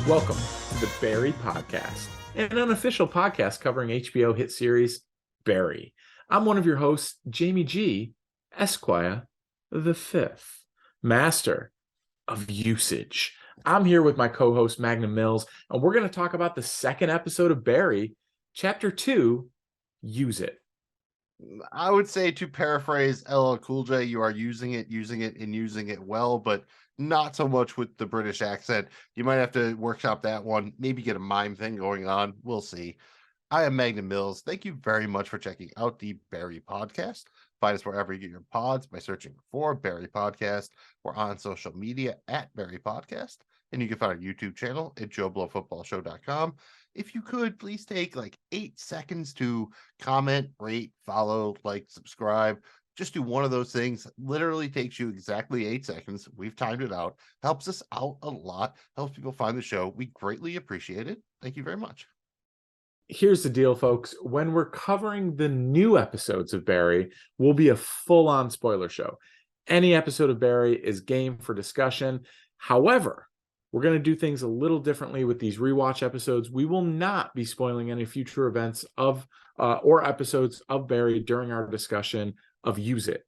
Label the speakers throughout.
Speaker 1: Welcome to the Barry Podcast, an unofficial podcast covering HBO hit series Barry. I'm one of your hosts, Jamie G, Esquire the Fifth, Master of Usage. I'm here with my co-host, Magnum Mills, and we're going to talk about the second episode of Barry, Chapter 2, Use It.
Speaker 2: I would say, to paraphrase LL Cool J, you are using it, and using it well, but not so much with the British accent. You might have to workshop that one, maybe get a mime thing going on. We'll see. I am Magnum Mills. Thank you very much for checking out the Barry Podcast. Find us wherever you get your pods by searching for Barry Podcast. We're on social media at Barry Podcast, and you can find our YouTube channel at JoeBlowFootballShow.com. If you could, please take like 8 seconds to comment, rate, follow, like, subscribe. Just do one of those things. Literally takes you exactly 8 seconds. We've timed it out. Helps us out a lot. Helps people find the show. We greatly appreciate it. Thank you very much.
Speaker 1: Here's the deal, folks. When we're covering the new episodes of Barry, we'll be a full-on spoiler show. Any episode of Barry is game for discussion. However, we're going to do things a little differently with these rewatch episodes. We will not be spoiling any future events of or episodes of Barry during our discussion of Use It.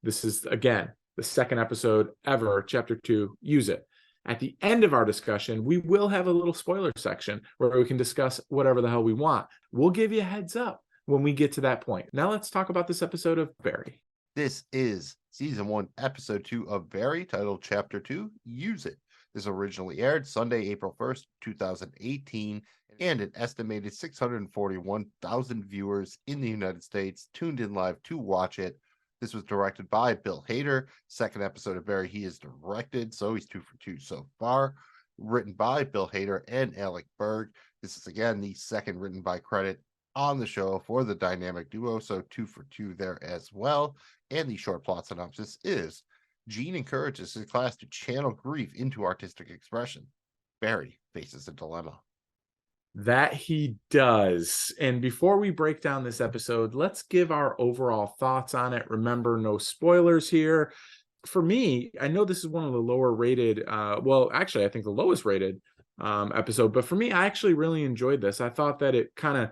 Speaker 1: This is, again, the second episode ever, Chapter 2, Use It. At the end of our discussion, we will have a little spoiler section where we can discuss whatever the hell we want. We'll give you a heads up when we get to that point. Now let's talk about this episode of Barry.
Speaker 2: This is Season 1, Episode 2 of Barry, titled Chapter 2, Use It. This originally aired Sunday, April 1st, 2018, and an estimated 641,000 viewers in the United States tuned in live to watch it. This was directed by Bill Hader. Second episode of Barry he is directed, so he's 2 for 2 so far. Written by Bill Hader and Alec Berg. This is, again, the second written by credit on the show for the dynamic duo, so 2 for 2 there as well. And the short plot synopsis is: Gene encourages his class to channel grief into artistic expression. Barry faces a dilemma.
Speaker 1: That he does. And before we break down this episode, let's give our overall thoughts on it. Remember, no spoilers here. For me, I know this is one of the lower rated, actually, I think the lowest rated episode, but for me, I actually really enjoyed this. I thought that it kind of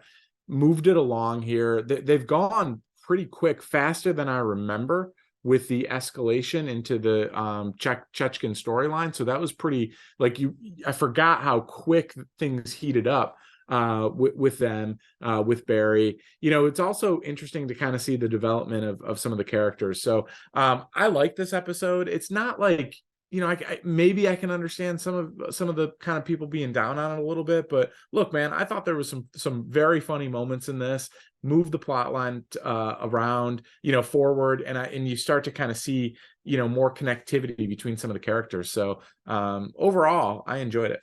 Speaker 1: moved it along here. They've gone pretty quick, faster than I remember, with the escalation into the Chechkin storyline. So that was pretty, I forgot how quick things heated up with them, with Barry. You know, it's also interesting to kind of see the development of some of the characters. So I like this episode. It's not like, you know, maybe I can understand some of the kind of people being down on it a little bit, but look, man, I thought there was some very funny moments in this. Move the plot line around, you know, forward, and you start to kind of see, you know, more connectivity between some of the characters. So overall, I enjoyed it.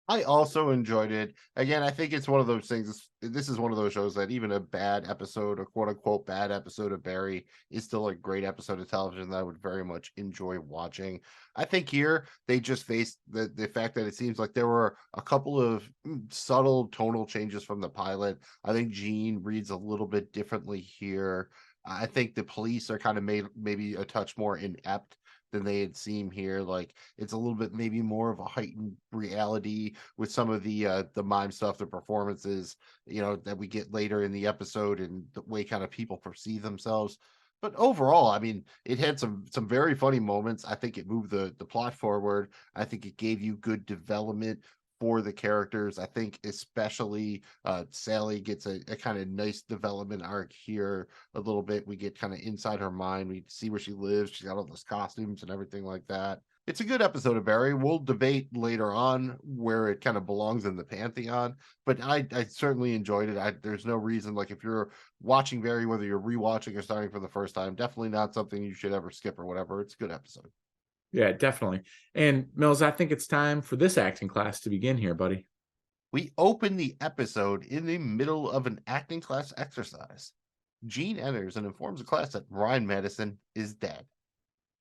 Speaker 2: I also enjoyed it. Again, I think it's one of those things. This is one of those shows that even a bad episode, a quote unquote bad episode of Barry, is still a great episode of television that I would very much enjoy watching. I think here they just faced the fact that it seems like there were a couple of subtle tonal changes from the pilot. I think Gene reads a little bit differently here. I think the police are kind of made maybe a touch more inept than they had seemed here. Like, it's a little bit maybe more of a heightened reality with some of the mime stuff, the performances, you know, that we get later in the episode, and the way kind of people perceive themselves. But overall, I mean, it had some very funny moments. I think it moved the plot forward. I think it gave you good development for the characters. I think especially Sally gets a kind of nice development arc here a little bit. We get kind of inside her mind. We see where she lives. She's got all those costumes and everything like that. It's a good episode of Barry. We'll debate later on where it kind of belongs in the pantheon, but I certainly enjoyed it. There's no reason, like, if you're watching Barry, whether you're rewatching or starting for the first time, definitely not something you should ever skip or whatever. It's a good episode.
Speaker 1: Yeah, definitely. And Mills, I think it's time for this acting class to begin here, buddy.
Speaker 2: We open the episode in the middle of an acting class exercise. Gene enters and informs the class that Ryan Madison is dead.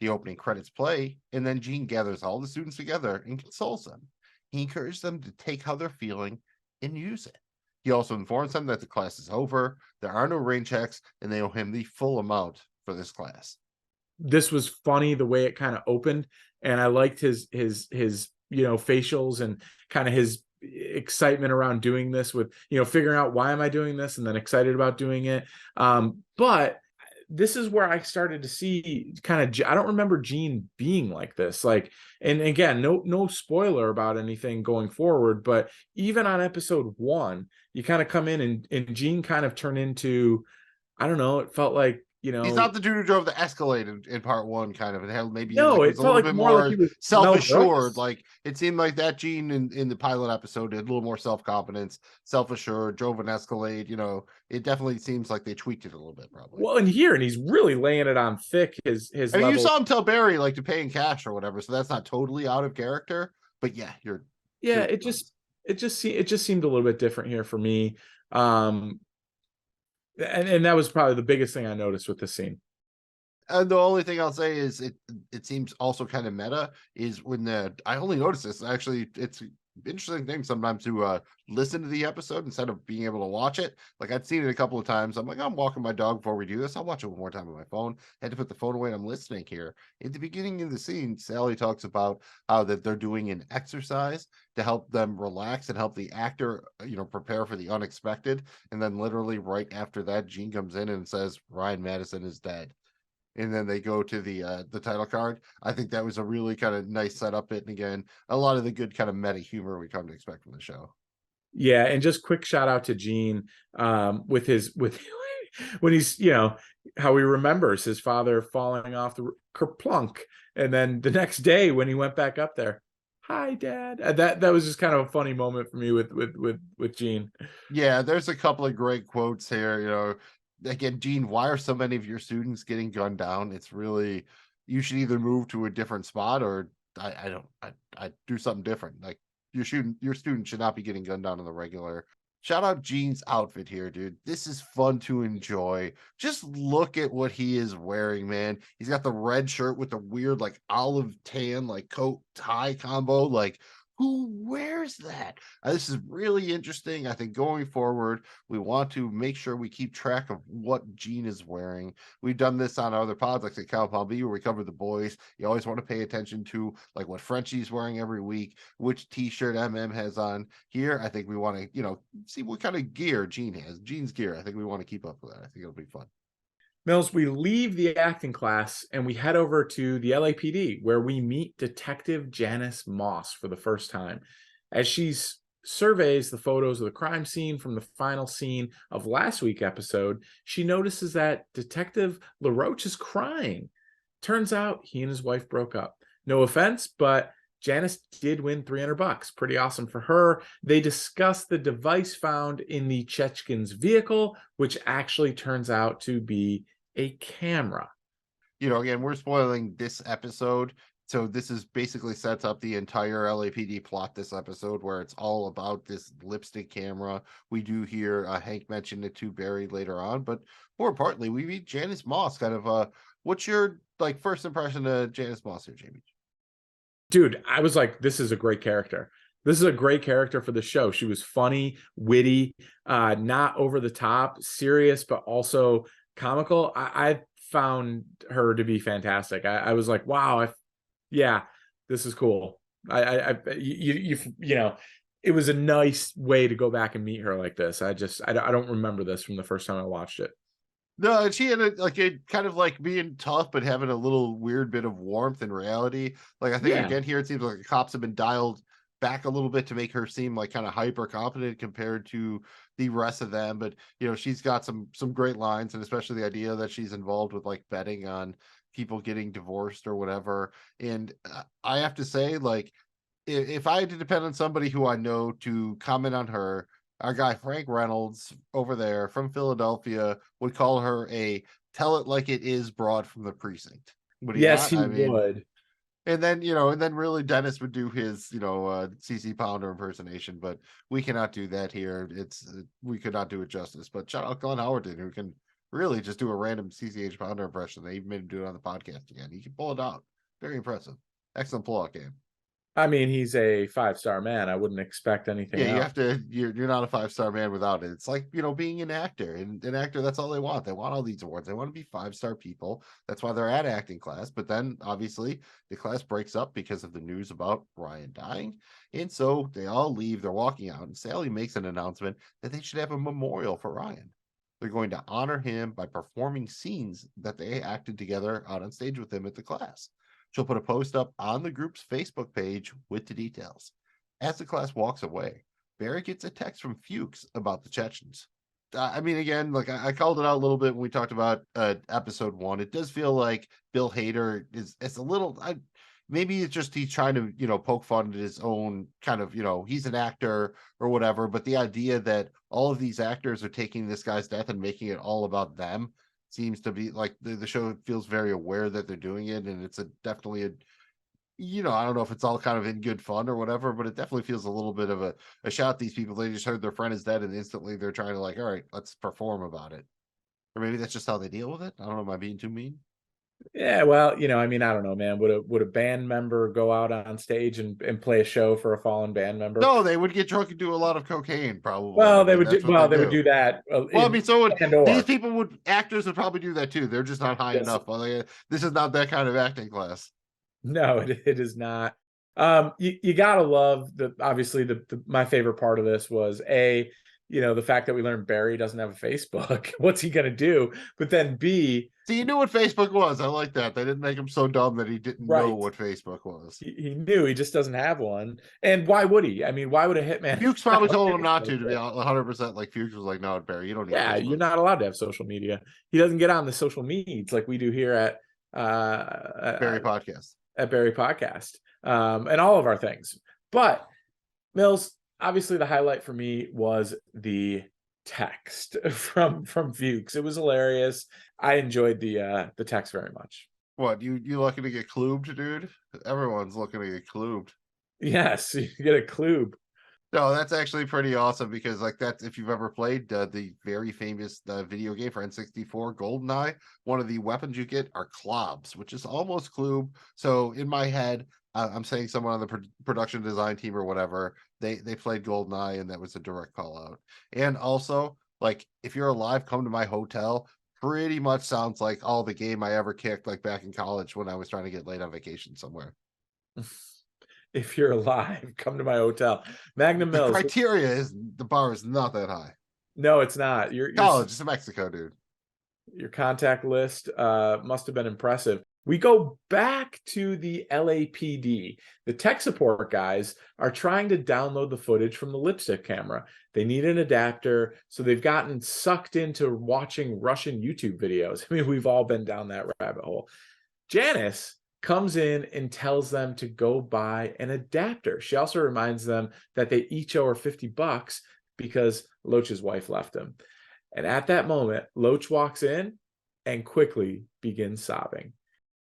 Speaker 2: The opening credits play, and then Gene gathers all the students together and consoles them. He encourages them to take how they're feeling and use it. He also informs them that the class is over, there are no rain checks, and they owe him the full amount for this class.
Speaker 1: This was funny the way it kind of opened, and I liked his facials and kind of his excitement around doing this with, figuring out why am I doing this and then excited about doing it. But this is where I started to see I don't remember Gene being like this. Like, and again, no spoiler about anything going forward, but even on episode 1, you kind of come in and Gene kind of turned into, I don't know, it felt like,
Speaker 2: He's not the dude who drove the Escalade in part 1, kind of. It had maybe
Speaker 1: no,
Speaker 2: like
Speaker 1: it
Speaker 2: was a
Speaker 1: felt
Speaker 2: little
Speaker 1: like
Speaker 2: bit
Speaker 1: more like
Speaker 2: more
Speaker 1: he was Mel
Speaker 2: self-assured.
Speaker 1: Brooks.
Speaker 2: Like it seemed like that Gene in the pilot episode had a little more self-confidence, self-assured, drove an Escalade. It definitely seems like they tweaked it a little bit, probably.
Speaker 1: Well, and he's really laying it on thick. His
Speaker 2: I mean, you
Speaker 1: level.
Speaker 2: saw him tell Barry like to pay in cash or whatever, so that's not totally out of character. But yeah,
Speaker 1: Yeah, it just seemed a little bit different here for me. And that was probably the biggest thing I noticed with this scene.
Speaker 2: And the only thing I'll say is it seems also kind of meta is when I only noticed this. Actually, it's an interesting thing sometimes to listen to the episode instead of being able to watch it. Like I'd seen it a couple of times. I'm like, I'm walking my dog before we do this. I'll watch it one more time on my phone. I had to put the phone away and I'm listening here. At the beginning of the scene, Sally talks about how that they're doing an exercise to help them relax and help the actor, prepare for the unexpected. And then literally right after that, Gene comes in and says, Ryan Madison is dead. And then they go to the title card. I think that was a really kind of nice setup. And again, a lot of the good kind of meta humor we come to expect from the show.
Speaker 1: Yeah, and just quick shout out to Gene with when he's how he remembers his father falling off the kerplunk, and then the next day when he went back up there, hi Dad. That was just kind of a funny moment for me with Gene.
Speaker 2: Yeah, there's a couple of great quotes here. Again, Gene, why are so many of your students getting gunned down? It's really, you should either move to a different spot or I do something different. Like your student should not be getting gunned down on the regular. Shout out Gene's outfit here, dude. This is fun to enjoy. Just look at what he is wearing, man. He's got the red shirt with the weird like olive tan like coat tie combo. Like who wears that? This is really interesting. I think going forward, we want to make sure we keep track of what Gene is wearing. We've done this on other pods, like the Cal Palm B, where we cover the boys. You always want to pay attention to like what Frenchie's wearing every week, which T-shirt has on. Here, I think we want to, see what kind of gear Gene has. Gene's gear. I think we want to keep up with that. I think it'll be fun.
Speaker 1: Mills, we leave the acting class and we head over to the LAPD where we meet Detective Janice Moss for the first time. As she surveys the photos of the crime scene from the final scene of last week's episode, she notices that Detective LaRoche is crying. Turns out he and his wife broke up. No offense, but Janice did win $300. Pretty awesome for her. They discuss the device found in the Chechkin's vehicle, which actually turns out to be a camera.
Speaker 2: Again, we're spoiling this episode. So this is basically sets up the entire LAPD plot this episode, where it's all about this lipstick camera. We do hear Hank mention it to Barry later on, but more importantly, we meet Janice Moss. Kind of what's your like first impression of Janice Moss here, Jamie?
Speaker 1: Dude, I was like, this is a great character. This is a great character for the show. She was funny, witty, not over the top, serious, but also comical. I found her to be fantastic. I was like, wow, yeah, this is cool. It was a nice way to go back and meet her like this. I don't remember this from the first time I watched it.
Speaker 2: No, and she had a kind of like being tough, but having a little weird bit of warmth and reality. Like I think again here, it seems like the cops have been dialed back a little bit to make her seem like kind of hyper competent compared to the rest of them. But she's got some great lines, and especially the idea that she's involved with like betting on people getting divorced or whatever. And I have to say, like, if I had to depend on somebody who I know to comment on her, our guy Frank Reynolds over there from Philadelphia would call her a tell it like it is broad from the precinct. Would he
Speaker 1: Yes,
Speaker 2: not?
Speaker 1: he
Speaker 2: I mean,
Speaker 1: would.
Speaker 2: and then really Dennis would do his, CC Pounder impersonation, but we cannot do that here. We could not do it justice. But shout out Glenn Howerton, who can really just do a random CCH Pounder impression. They even made him do it on the podcast again. He can pull it out. Very impressive. Excellent pull-out game.
Speaker 1: I mean, he's a 5-star man. I wouldn't expect anything
Speaker 2: Yeah, you
Speaker 1: else.
Speaker 2: have to. You're not a 5-star man without it. It's like, being an actor, and an actor. That's all they want. They want all these awards. They want to be 5-star people. That's why they're at acting class. But then, obviously, the class breaks up because of the news about Ryan dying, and so they all leave. They're walking out, and Sally makes an announcement that they should have a memorial for Ryan. They're going to honor him by performing scenes that they acted together out on stage with him at the class. She'll put a post up on the group's Facebook page with the details. As the class walks away, Barry gets a text from Fuchs about the Chechens. I mean, again, like I called it out a little bit when we talked about episode 1. It does feel like Bill Hader is a little. Maybe it's just he's trying to poke fun at his own kind of he's an actor or whatever. But the idea that all of these actors are taking this guy's death and making it all about them seems to be like the show feels very aware that they're doing it, and it's definitely a I don't know if it's all kind of in good fun or whatever, but it definitely feels a little bit of a shot at these people. They just heard their friend is dead, and instantly they're trying to like, all right, let's perform about it. Or maybe that's just how they deal with it. I don't know. Am I being too mean?
Speaker 1: Yeah, well, I mean, I don't know, man. Would a band member go out on stage and play a show for a fallen band member?
Speaker 2: No, they would get drunk and do a lot of cocaine, probably. I
Speaker 1: Well, they
Speaker 2: mean,
Speaker 1: would do,
Speaker 2: that's what they
Speaker 1: well, they would
Speaker 2: do.
Speaker 1: do that
Speaker 2: Well, I
Speaker 1: in
Speaker 2: mean, so
Speaker 1: and
Speaker 2: these
Speaker 1: or
Speaker 2: people actors would probably do that too. They're just not high
Speaker 1: yes.
Speaker 2: enough. This is not that kind of acting class.
Speaker 1: No, it is not. You gotta love obviously my favorite part of this was the fact that we learned Barry doesn't have a Facebook. What's he gonna do? But then B,
Speaker 2: See, you knew what Facebook was. I like that. They didn't make him so dumb that he didn't know
Speaker 1: right.
Speaker 2: what Facebook was.
Speaker 1: He knew he just doesn't have one. And why would he? I mean, why would a hitman
Speaker 2: Fuchs
Speaker 1: have
Speaker 2: probably
Speaker 1: a
Speaker 2: told him not
Speaker 1: Facebook?
Speaker 2: to be 100%. Like Fuchs was like, no, Barry, you don't need
Speaker 1: Yeah, you're
Speaker 2: Facebook.
Speaker 1: not allowed to have social media. He doesn't get on the social medias like we do here
Speaker 2: Barry podcast.
Speaker 1: at Barry Podcast, and all of our things. But Mills, obviously, the highlight for me was the text from Fuchs. It was hilarious. I enjoyed the text very much.
Speaker 2: What, you looking to get clubed, dude? Everyone's looking to get clubed.
Speaker 1: Yes, you get a clue.
Speaker 2: No, that's actually pretty awesome because like that's if you've ever played the very famous video game for N64 GoldenEye, one of the weapons you get are clobs, which is almost clube. So in my head, I'm saying someone on the production design team or whatever, they played GoldenEye and that was a direct call out. And also, like if you're alive, come to my hotel. Pretty much sounds like all the game I ever kicked like back in college when I was trying to get laid on vacation somewhere.
Speaker 1: If you're alive, come to my hotel. Magnum
Speaker 2: The
Speaker 1: Mills.
Speaker 2: criteria is the bar is not that high.
Speaker 1: No, it's not.
Speaker 2: College, it's in Mexico, dude.
Speaker 1: Your contact list must have been impressive. We go back to the LAPD. The tech support guys are trying to download the footage from the lipstick camera. They need an adapter, so they've gotten sucked into watching Russian YouTube videos. I mean, we've all been down that rabbit hole. Janice comes in and tells them to go buy an adapter. She also reminds them that they each owe her $50 because Loach's wife left him. And at that moment, Loach walks in and quickly begins sobbing.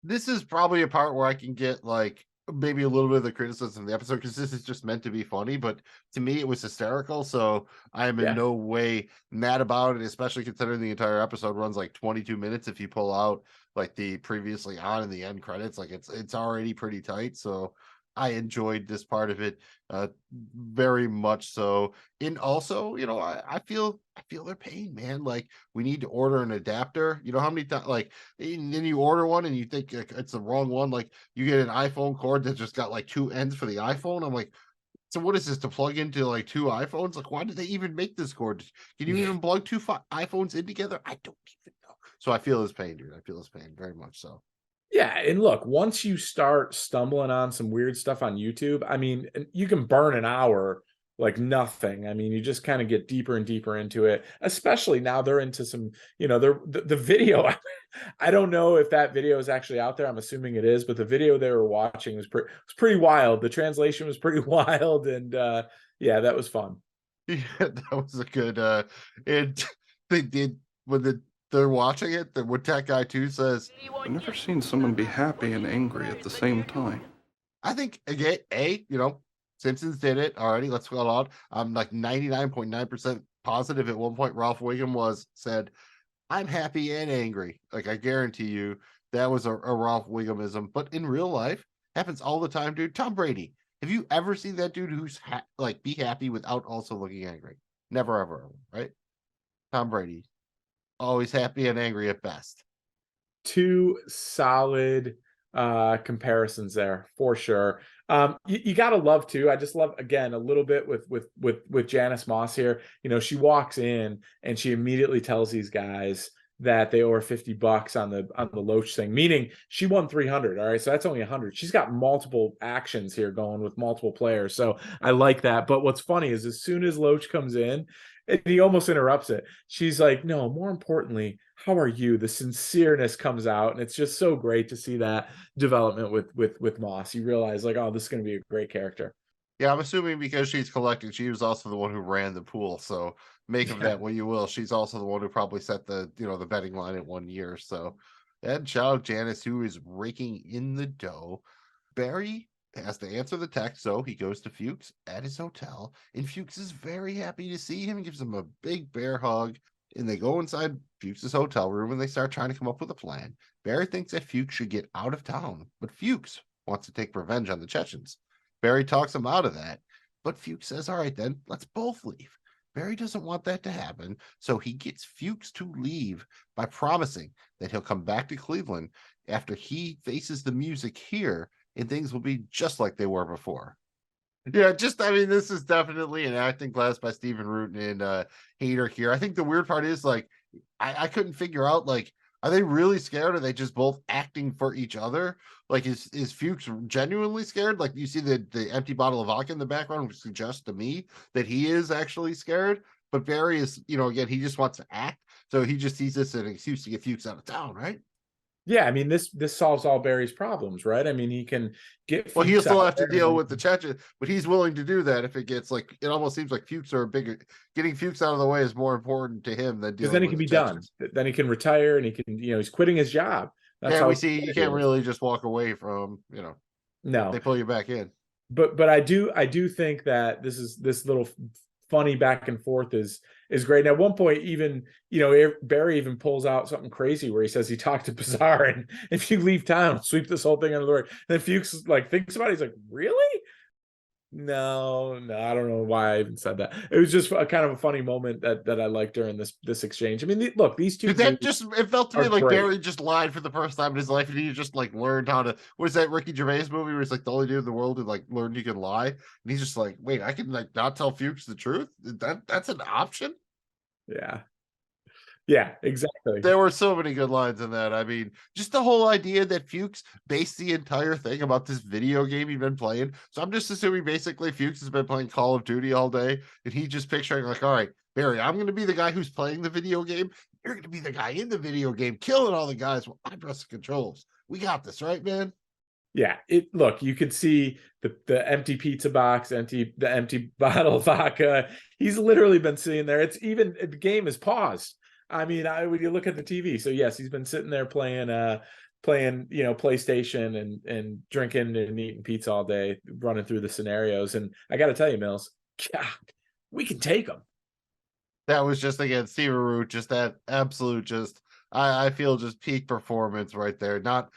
Speaker 2: This is probably a part where I can get like maybe a little bit of the criticism of the episode because this is just meant to be funny, but to me it was hysterical. So I am in no way mad about it, especially considering the entire episode runs like 22 minutes. If you pull out like the previously on and the end credits, like it's already pretty tight. So I enjoyed this part of it very much so. And also, I feel their pain, man. Like we need to order an adapter. You know how many times like and then you order one and you think like, it's the wrong one. Like you get an iPhone cord that just got like 2 ends for the iPhone. I'm like, so what is this to plug into like 2 iPhones? Like why did they even make this cord? Can you even plug 2 iPhones in together? I don't even know. So I feel his pain, dude. I feel his pain very much so.
Speaker 1: Yeah, and look, once you start stumbling on some weird stuff on YouTube, I mean, you can burn an hour like nothing. I mean, you just kind of get deeper and deeper into it, especially now they're into some, the video. I don't know if that video is actually out there. I'm assuming it is, but the video they were watching was pretty wild. The translation was pretty wild. And yeah, that was fun.
Speaker 2: Yeah, that was a good and they did when they're watching it, the Woodtack guy too says,
Speaker 3: I've never seen someone be happy and angry at the same time.
Speaker 2: I think again, Simpsons did it already. Let's go on. I'm like 99.9% positive at one point Ralph Wiggum said, I'm happy and angry. Like I guarantee you that was a Ralph Wiggumism, but in real life happens all the time, dude. Tom Brady, Have you ever seen that dude who's like be happy without also looking angry? Never, ever, right? Tom Brady, always happy and angry at best.
Speaker 1: Two solid comparisons there for sure. You gotta love too. I just love again a little bit with Janice Moss here. You know, she walks in and she immediately tells these guys that they owe her $50 on the Loach thing, meaning she won 300. All right, so that's only 100. She's got multiple actions here going with multiple players, so I like that. But what's funny is as soon as Loach comes in, and he almost interrupts it, she's like, "No, more importantly, how are you?" The sincereness comes out, and it's just so great to see that development with Moss. You realize like, oh, this is going to be a great character.
Speaker 2: Yeah, I'm assuming because she's collecting, she was also the one who ran the pool. So make of that what you will. She's also the one who probably set the the betting line at 1 year. So and shout out Janice, who is raking in the dough. Barry has to answer the text, so he goes to Fuchs at his hotel, and Fuchs is very happy to see him, gives him a big bear hug, and they go inside Fuchs's hotel room and they start trying to come up with a plan. Barry thinks that Fuchs should get out of town, but Fuchs wants to take revenge on the Chechens. Barry talks him out of that, but Fuchs says, all right, then let's both leave. Barry doesn't want that to happen, so he gets Fuchs to leave by promising that he'll come back to Cleveland after he faces the music here and things will be just like they were before. Yeah, I mean, this is definitely an acting class by Stephen Root and Hader here. I think the weird part is like, I couldn't figure out like, are they really scared? Or are they just both acting for each other? Like, is Fuchs genuinely scared? Like, you see the empty bottle of vodka in the background, which suggests to me that he is actually scared. But Barry is, again, he just wants to act. So he just sees this as an excuse to get Fuchs out of town, right?
Speaker 1: Yeah, I mean this solves all Barry's problems, right? I mean he can get.
Speaker 2: Well, he'll
Speaker 1: Fuchs
Speaker 2: still
Speaker 1: out
Speaker 2: have to
Speaker 1: there
Speaker 2: deal with the Chechen, but he's willing to do that if it gets like it almost seems like Fuchs are a bigger getting Fuchs out of the way is more important to him than
Speaker 1: because
Speaker 2: dealing
Speaker 1: then he
Speaker 2: with
Speaker 1: can
Speaker 2: the
Speaker 1: be done.
Speaker 2: Chechens.
Speaker 1: Then he can retire and he can, he's quitting his job. That's
Speaker 2: Yeah,
Speaker 1: how
Speaker 2: we see you can't really just walk away from,
Speaker 1: no.
Speaker 2: they pull you back in.
Speaker 1: But I do think that this little funny back and forth is great. And at one point, even Barry even pulls out something crazy where he says he talked to Bizarre, and if you leave town, sweep this whole thing under the rug. And then Fuchs like thinks about it. He's like, really? No, I don't know why I even said that. It was just a kind of a funny moment that I liked during this exchange. I mean, look, these two
Speaker 2: That just it felt to me
Speaker 1: are
Speaker 2: like
Speaker 1: great.
Speaker 2: Barry just lied for the first time in his life, and he just like learned how to. What is that Ricky Gervais movie where it's like the only dude in the world who like learned you can lie, and he's just like, wait, I can like not tell Fuchs the truth. That's an option.
Speaker 1: Yeah, exactly.
Speaker 2: There were so many good lines in that. I mean, just the whole idea that Fuchs based the entire thing about this video game he'd been playing. So I'm just assuming basically Fuchs has been playing Call of Duty all day, and he just picturing like, all right, Barry, I'm going to be the guy who's playing the video game. You're going to be the guy in the video game, killing all the guys while I press the controls. We got this, right, man?
Speaker 1: Yeah, look, you could see the empty pizza box, the empty bottle of vodka. He's literally been sitting there. It's even the game is paused. I mean, when you look at the TV, so yes, he's been sitting there playing PlayStation and drinking and eating pizza all day, running through the scenarios. And I got to tell you, Mills, God, we can take him.
Speaker 2: That was just again Steve Root, just that absolute I feel just peak performance right there. Not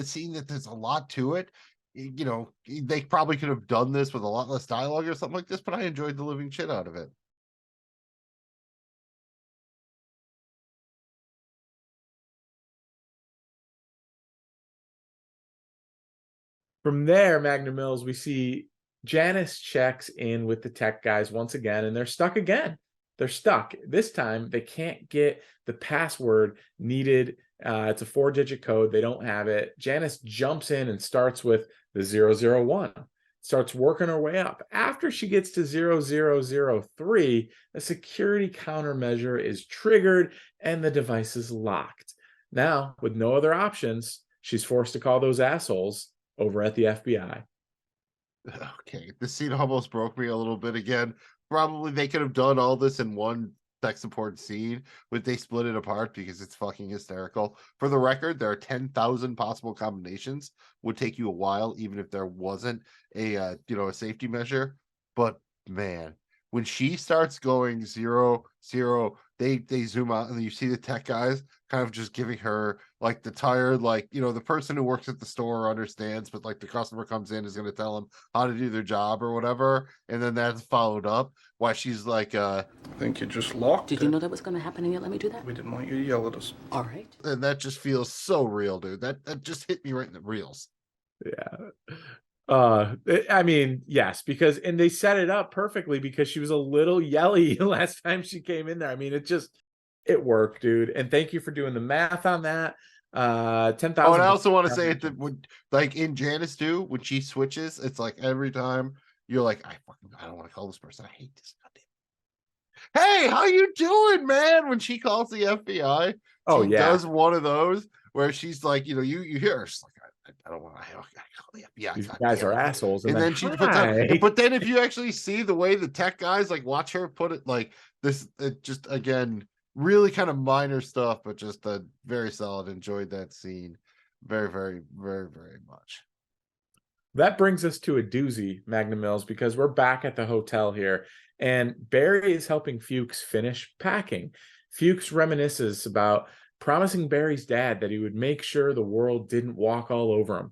Speaker 2: seeing that there's a lot to it. They probably could have done this with a lot less dialogue or something like this, but I enjoyed the living shit out of it.
Speaker 1: From there, Magnum Mills, we see Janice checks in with the tech guys once again, and they're stuck again. They're stuck. This time, they can't get the password needed. It's a 4-digit code. They don't have it. Janice jumps in and starts with the 001. Starts working her way up. After she gets to 0003, a security countermeasure is triggered and the device is locked. Now, with no other options, she's forced to call those assholes over at the FBI.
Speaker 2: Okay, this scene almost broke me a little bit again. Probably they could have done all this in one tech support scene, but they split it apart because it's fucking hysterical. For the record, there are 10,000 possible combinations. Would take you a while, even if there wasn't a a safety measure. But man, when she starts going 0-0, they zoom out and you see the tech guys kind of just giving her like the tired, like, you know, the person who works at the store understands, but like the customer comes in is going to tell them how to do their job or whatever, and then that's followed up while she's like
Speaker 3: I think you just locked
Speaker 4: Did
Speaker 3: it.
Speaker 4: you know that was going to happen and yet let me do that?
Speaker 3: We didn't want you to yell at us.
Speaker 4: All right.
Speaker 2: and that just feels so real, dude. That just hit me right in the reels.
Speaker 1: Yeah. I mean, yes, because and they set it up perfectly because she was a little yelly last time she came in there. I mean, it worked, dude. And thank you for doing the math on that. 10,000.
Speaker 2: Oh, and I also want to say it that when, like in Janice too, when she switches, it's like every time you're like, I don't want to call this person. I hate this goddamn. Hey, how you doing, man? When she calls the FBI,
Speaker 1: Oh,
Speaker 2: she
Speaker 1: yeah.
Speaker 2: does one of those where she's like, you know, you hear her, she's like, I don't want to call the FBI.
Speaker 1: These
Speaker 2: God
Speaker 1: guys
Speaker 2: damn
Speaker 1: are
Speaker 2: it.
Speaker 1: assholes.
Speaker 2: And then she puts out,
Speaker 1: "Hi."
Speaker 2: but then if you actually see the way the tech guys like watch her put it like this, it just again really kind of minor stuff, but just a very solid. Enjoyed that scene very, very, very, very much.
Speaker 1: That brings us to a doozy, Magnum Mills, because we're back at the hotel here, and Barry is helping Fuchs finish packing. Fuchs reminisces about promising Barry's dad that he would make sure the world didn't walk all over him.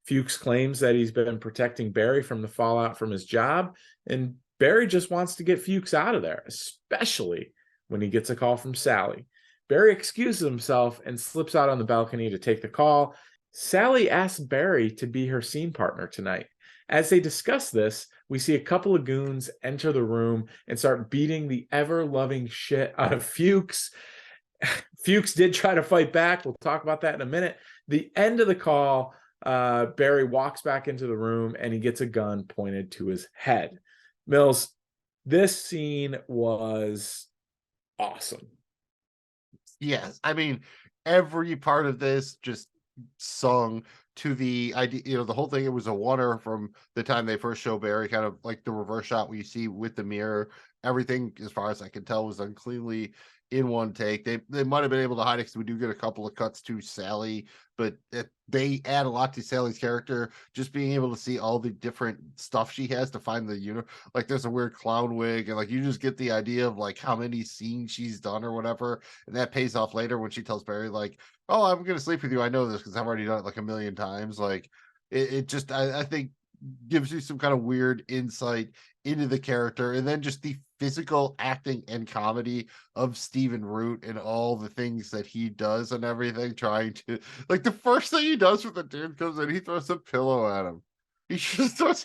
Speaker 1: Fuchs claims that he's been protecting Barry from the fallout from his job, and Barry just wants to get Fuchs out of there, especially when he gets a call from Sally. Barry excuses himself and slips out on the balcony to take the call. Sally asks Barry to be her scene partner tonight. As they discuss this, we see a couple of goons enter the room and start beating the ever-loving shit out of Fuchs. Fuchs did try to fight back. We'll talk about that in a minute. The end of the call, Barry walks back into the room and he gets a gun pointed to his head. Mills, this scene was awesome.
Speaker 2: Yes, I mean every part of this just sung to the idea, you know, the whole thing. It was a wonder from the time they first show Barry, kind of like the reverse shot we see with the mirror. Everything, as far as I can tell, was done cleanly in one take. They might have been able to hide it because we do get a couple of cuts to Sally, but they add a lot to Sally's character. Just being able to see all the different stuff she has to find the like there's a weird clown wig, and like you just get the idea of like how many scenes she's done or whatever, and that pays off later when she tells Barry like, oh, I'm gonna sleep with you. I know this because I've already done it like a million times. Like it just I think gives you some kind of weird insight into the character, and then just the physical acting and comedy of Stephen Root and all the things that he does and everything, trying to like the first thing he does when the dude comes in, he throws a pillow at him. He just throws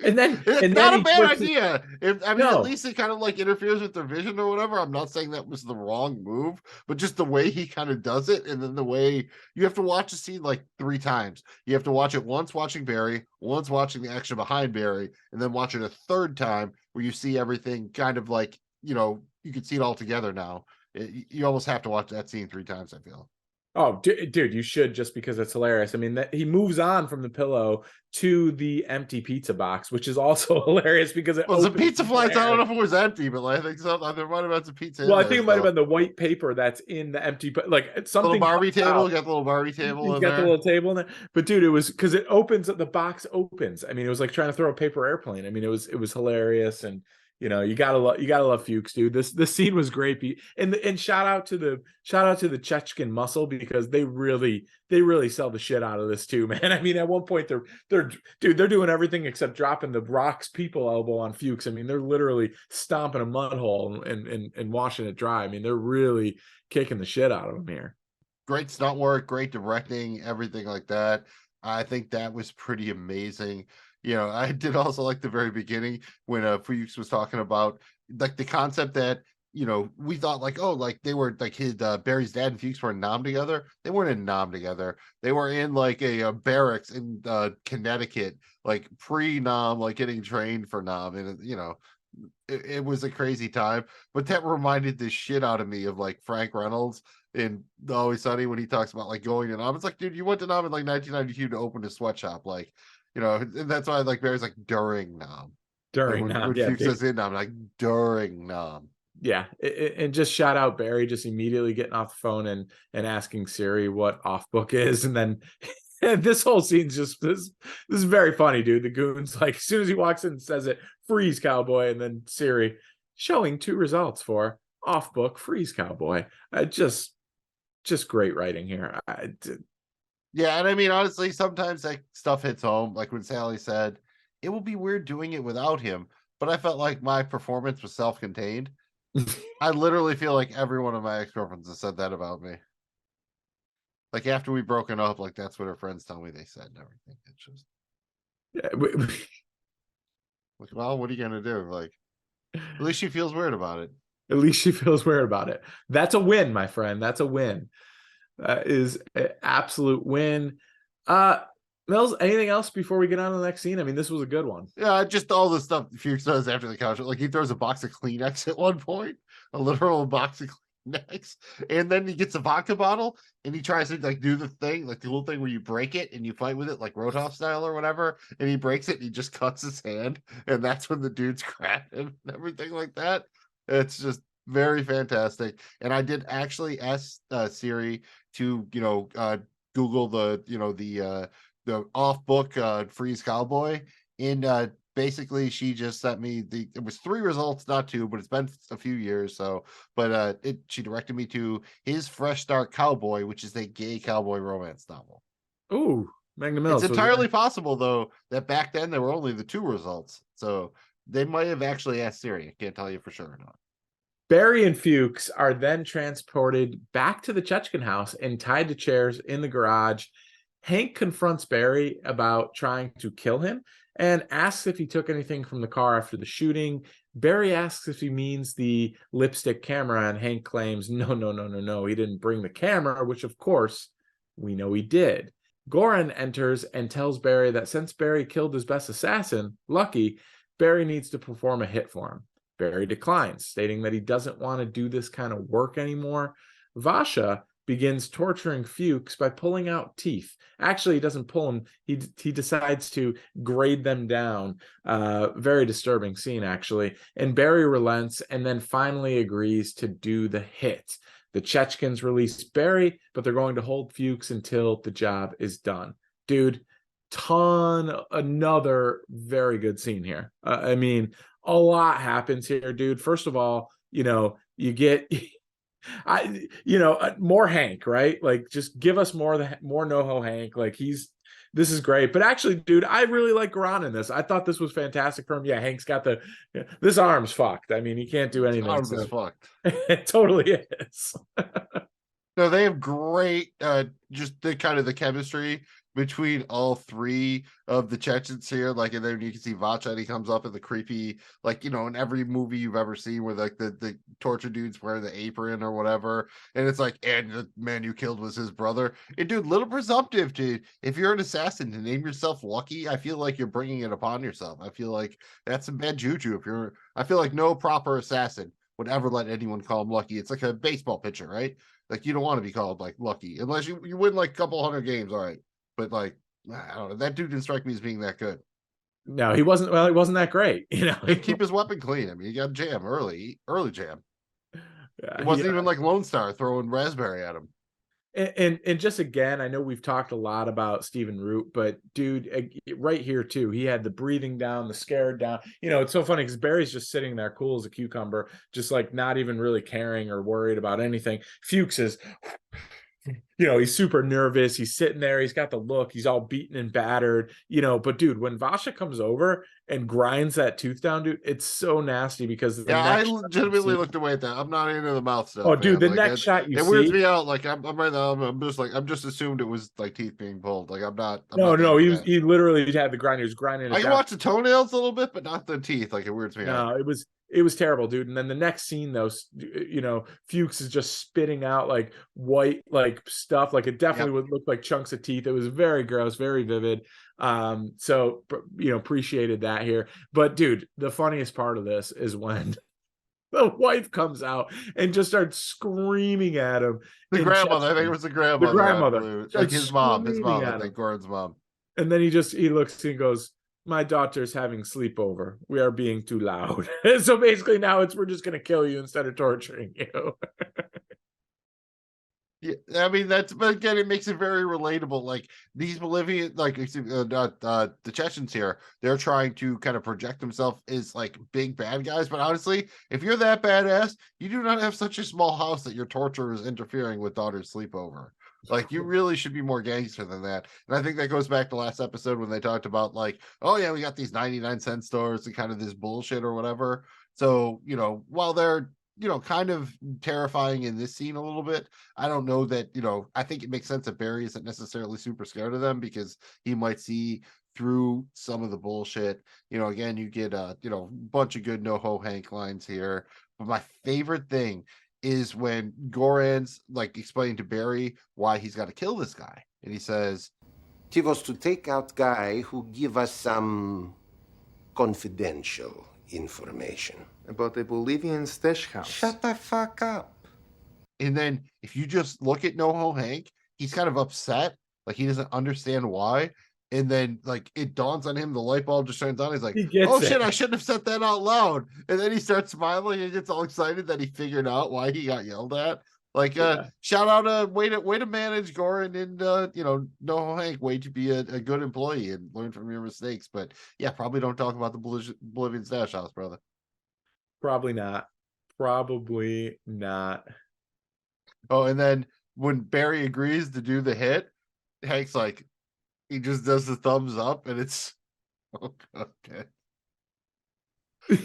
Speaker 1: And then
Speaker 2: it's not a bad
Speaker 1: puts
Speaker 2: idea. I mean,
Speaker 1: No.
Speaker 2: at least it kind of like interferes with their vision or whatever. I'm not saying that was the wrong move, but just the way he kind of does it, and then the way you have to watch the scene like 3 times. You have to watch it once watching Barry, once watching the action behind Barry, and then watch it a third time where you see everything kind of like, you know, you can see it all together now. You almost have to watch that scene 3 times, I feel.
Speaker 1: Oh, dude, you should, just because it's hilarious. I mean, that he moves on from the pillow to the empty pizza box, which is also hilarious because it
Speaker 2: Well, the
Speaker 1: opens
Speaker 2: pizza flights, I
Speaker 1: there.
Speaker 2: don't know if it was empty, but like, I think there might have been some pizza.
Speaker 1: Well, I think it might have been the white paper that's in the empty, like something.
Speaker 2: Little Barbie
Speaker 1: comes
Speaker 2: table.
Speaker 1: out.
Speaker 2: You got the little Barbie table
Speaker 1: He's
Speaker 2: in
Speaker 1: got
Speaker 2: there.
Speaker 1: the little table in there. But dude, it was because it opens, the box opens. I mean, it was like trying to throw a paper airplane. I mean, it was hilarious. And you know, you gotta love Fuchs, dude. This scene was great. And shout out to the Chechkin muscle, because they really sell the shit out of this too, man. I mean, at one point they're doing everything except dropping the Brock's people elbow on Fuchs. I mean, they're literally stomping a mud hole and washing it dry. I mean, they're really kicking the shit out of him here.
Speaker 2: Great stunt work, great directing, everything like that. I think that was pretty amazing. You know, I did also like the very beginning when Fuchs was talking about like the concept that, you know, we thought like, oh, like they were like his Barry's dad and Fuchs were in Nam together. They weren't in Nam together. They were in like a barracks in Connecticut, like pre-Nam, like getting trained for Nam. And you know, it was a crazy time. But that reminded the shit out of me of like Frank Reynolds in The Always Sunny when he talks about like going to Nam. It's like, dude, you went to Nam in like 1992 to open a sweatshop, like. You know, and that's why like Barry's like during Nam.
Speaker 1: During
Speaker 2: like,
Speaker 1: Nam,
Speaker 2: when
Speaker 1: yeah.
Speaker 2: Fuchs says in Nam, like during Nam.
Speaker 1: Yeah, and just shout out Barry just immediately getting off the phone and asking Siri what off book is, and then And this whole scene's just this is very funny, dude. The goon's like, as soon as he walks in and says it, freeze cowboy, and then Siri showing 2 results for off book freeze cowboy. Just great writing here.
Speaker 2: Yeah, and I mean, honestly, sometimes that stuff hits home. Like when Sally said, "It will be weird doing it without him," but I felt like my performance was self-contained. I literally feel like every one of my ex-girlfriends has said that about me. Like after we broken up, like that's what her friends tell me they said and everything. It's just like, well, what are you gonna do? Like, at least she feels weird about it.
Speaker 1: At least she feels weird about it. That's a win, my friend. That's a win. That is an absolute win. Mills, anything else before we get on to the next scene? I mean, this was a good one.
Speaker 2: Yeah, just all the stuff Fuchs does after the couch. Like he throws a box of Kleenex at one point, a literal box of Kleenex, and then he gets a vodka bottle and he tries to like do the thing, like the little thing where you break it and you fight with it, like Roadhouse style or whatever. And he breaks it and he just cuts his hand, and that's when the dude's cracking and everything like that. It's just very fantastic. And I did actually ask Siri to Google the off book freeze cowboy, and basically she just sent me it was 3 results, not 2, but it's been a few years, so but she directed me to his Fresh Start Cowboy, which is a gay cowboy romance novel.
Speaker 1: Ooh, Magnum Mills.
Speaker 2: It's entirely possible though that back then there were only the 2 results, so they might have actually asked Siri. I can't tell you for sure or not.
Speaker 1: Barry and Fuchs are then transported back to the Chechkin house and tied to chairs in the garage. Hank confronts Barry about trying to kill him and asks if he took anything from the car after the shooting. Barry asks if he means the lipstick camera, and Hank claims, no, he didn't bring the camera, which of course we know he did. Goran enters and tells Barry that since Barry killed his best assassin, Lucky, Barry needs to perform a hit for him. Barry declines, stating that he doesn't want to do this kind of work anymore. Vasha begins torturing Fuchs by pulling out teeth. Actually, he doesn't pull them. He decides to grade them down. Very disturbing scene, actually. And Barry relents and then finally agrees to do the hit. The Chechkins release Barry, but they're going to hold Fuchs until the job is done. Dude, another very good scene here. I mean, a lot happens here, dude. First of all, you get more Hank, right? Like just give us more NoHo Hank. Like this is great. But actually, dude, I really like Goran in this. I thought this was fantastic for him. Yeah, Hank's got this arm's fucked. I mean, he can't do anything.
Speaker 2: His arm is fucked.
Speaker 1: It totally is.
Speaker 2: No, they have great just the kind of the chemistry between all 3 of the Chechens here. Like, and then you can see Vacha, he comes up in the creepy, like, in every movie you've ever seen where like the torture dudes wear the apron or whatever, and it's like, and the man you killed was his brother. And dude, little presumptive, dude. If you're an assassin to name yourself Lucky, I feel like you're bringing it upon yourself. I feel like that's some bad juju. I feel like no proper assassin would ever let anyone call him Lucky. It's like a baseball pitcher, right? Like you don't want to be called like Lucky unless you win like a couple 100 games, all right. But like, I don't know, that dude didn't strike me as being that good.
Speaker 1: No, he wasn't. Well, he wasn't that great.
Speaker 2: He'd keep his weapon clean. I mean, he got jam early jam. It wasn't even like Lone Star throwing raspberry at him.
Speaker 1: And just again, I know we've talked a lot about Stephen Root, but dude, right here too, he had the breathing down, the scared down. It's so funny because Barry's just sitting there cool as a cucumber, just like not even really caring or worried about anything. Fuchs is he's super nervous. He's sitting there. He's got the look. He's all beaten and battered, but dude, when Vasha comes over and grinds that tooth down, dude, it's so nasty because
Speaker 2: I legitimately looked away at that. I'm not into the mouth stuff.
Speaker 1: Oh, dude,
Speaker 2: man.
Speaker 1: the next shot
Speaker 2: it weirds me out. Like I'm right now. I'm just assumed it was like teeth being pulled. Like I'm not.
Speaker 1: No. He literally had the grind. He was grinding.
Speaker 2: I can watch the toenails a little bit, but not the teeth. Like it weirds me out.
Speaker 1: No, it was terrible, dude. And then the next scene, though, Fuchs is just spitting out like white, like stuff. Like it definitely would look like chunks of teeth. It was very gross, very vivid. So appreciated that here. But dude, the funniest part of this is when the wife comes out and just starts screaming at him.
Speaker 2: The grandmother, I think it was the grandmother.
Speaker 1: The grandmother,
Speaker 2: like his mom, I think Goran's mom.
Speaker 1: And then he looks and goes, "My daughter's having sleepover. We are being too loud." So basically now we're just going to kill you instead of torturing you.
Speaker 2: Yeah, I mean but again, it makes it very relatable. Like these Bolivian, like the Chechens here, they're trying to kind of project themselves as like big bad guys. But honestly, if you're that badass, you do not have such a small house that your torture is interfering with daughter's sleepover. Like you really should be more gangster than that. And I think that goes back to last episode when they talked about like, oh yeah, we got these 99-cent stores and kind of this bullshit or whatever. So, while they're, kind of terrifying in this scene a little bit, I don't know that, I think it makes sense that Barry isn't necessarily super scared of them because he might see through some of the bullshit. Again, you get bunch of good NoHo Hank lines here. But my favorite thing is when Goran's like explaining to Barry why he's got to kill this guy. And he says,
Speaker 4: He was to take out guy who give us some confidential information.
Speaker 5: About the Bolivian stash house.
Speaker 4: Shut the fuck up.
Speaker 2: and then if you just look at NoHo Hank, he's kind of upset. Like he doesn't understand why. And then like it dawns on him, the light bulb just turns on. He's like, oh shit, I shouldn't have said that out loud. And then he starts smiling and gets all excited that he figured out why he got yelled at. Like shout out way to manage Goran and NoHo Hank, way to be a good employee and learn from your mistakes. But yeah, probably don't talk about the Bolivian stash house, brother.
Speaker 1: Probably not. Probably not.
Speaker 2: Oh, and then when Barry agrees to do the hit, Hank's like, he just does the thumbs up, and it's okay.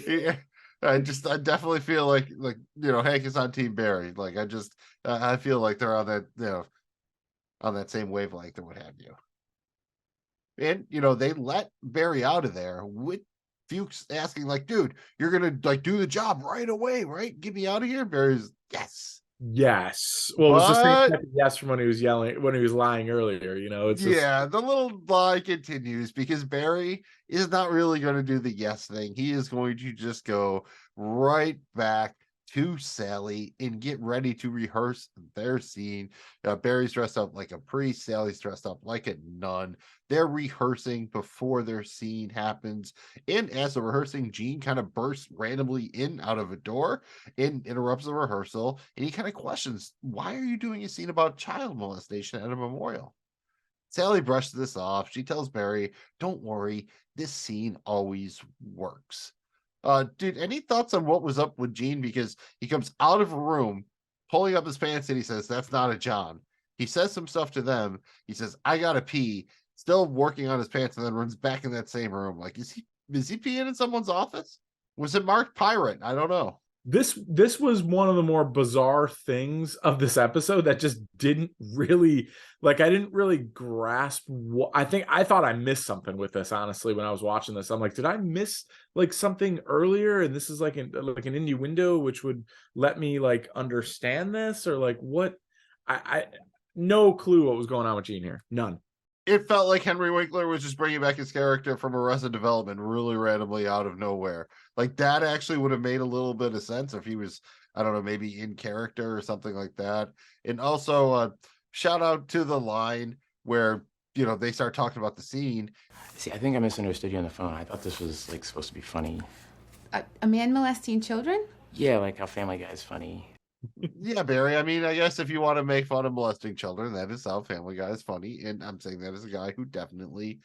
Speaker 2: Yeah, I definitely feel like Hank is on Team Barry. Like I feel like they're on that on that same wavelength or what have you. And they let Barry out of there with Fuchs asking like, dude, you're gonna like do the job right away, right? Get me out of here. Barry's
Speaker 1: yes. Well, it was the same type of yes from when he was lying earlier. It's
Speaker 2: the little lie continues because Barry is not really going to do the yes thing. He is going to just go right back to Sally and get ready to rehearse their scene. Barry's dressed up like a priest. Sally's dressed up like a nun. They're rehearsing before their scene happens. And as they're rehearsing, Gene kind of bursts randomly in out of a door and interrupts the rehearsal. And he kind of questions, why are you doing a scene about child molestation at a memorial? Sally brushes this off. She tells Barry, don't worry, this scene always works. Dude, any thoughts on what was up with Gene? Because he comes out of a room, pulling up his pants, and he says, that's not a John. He says some stuff to them. He says, I gotta pee, still working on his pants, and then runs back in that same room. Like, is he peeing in someone's office? Was it marked pirate? I don't know.
Speaker 1: This was one of the more bizarre things of this episode that just didn't really I didn't really grasp what I thought I missed something with this, honestly, when I was watching this. I'm like, did I miss like something earlier? And this is like an indie window which would let me like understand this, or like what? I no clue what was going on with Gene here. None.
Speaker 2: It felt like Henry Winkler was just bringing back his character from Arrested Development really randomly out of nowhere. Like that actually would have made a little bit of sense if he was, I don't know, maybe in character or something like that. And also shout out to the line where, they start talking about the scene.
Speaker 6: See, I think I misunderstood you on the phone. I thought this was like supposed to be funny.
Speaker 7: A man molesting children?
Speaker 6: Yeah, like how Family Guy is funny.
Speaker 2: Yeah, Barry. I mean, I guess if you want to make fun of molesting children, that is how Family Guy is funny. And I'm saying that as a guy who definitely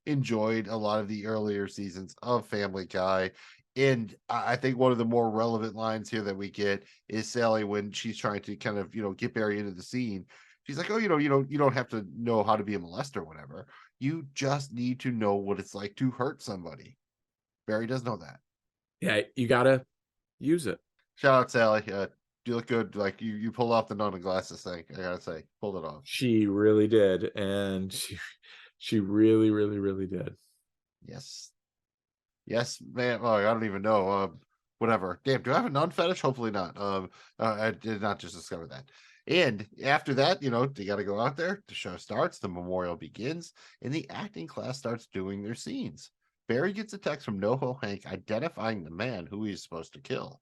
Speaker 2: enjoyed a lot of the earlier seasons of Family Guy. And I think one of the more relevant lines here that we get is Sally when she's trying to kind of, get Barry into the scene. She's like, oh, you don't have to know how to be a molester or whatever. You just need to know what it's like to hurt somebody. Barry does know that.
Speaker 1: Yeah, you gotta use it.
Speaker 2: Shout out Sally. You look good. Like you pulled off the nun and glasses thing. I gotta say, pulled it off.
Speaker 1: She really did, and she really, really, really did.
Speaker 2: Yes, man. Oh, I don't even know. Whatever. Damn. Do I have a nun fetish? Hopefully not. I did not just discover that. And after that, they got to go out there. The show starts. The memorial begins, and the acting class starts doing their scenes. Barry gets a text from NoHo Hank identifying the man who he's supposed to kill.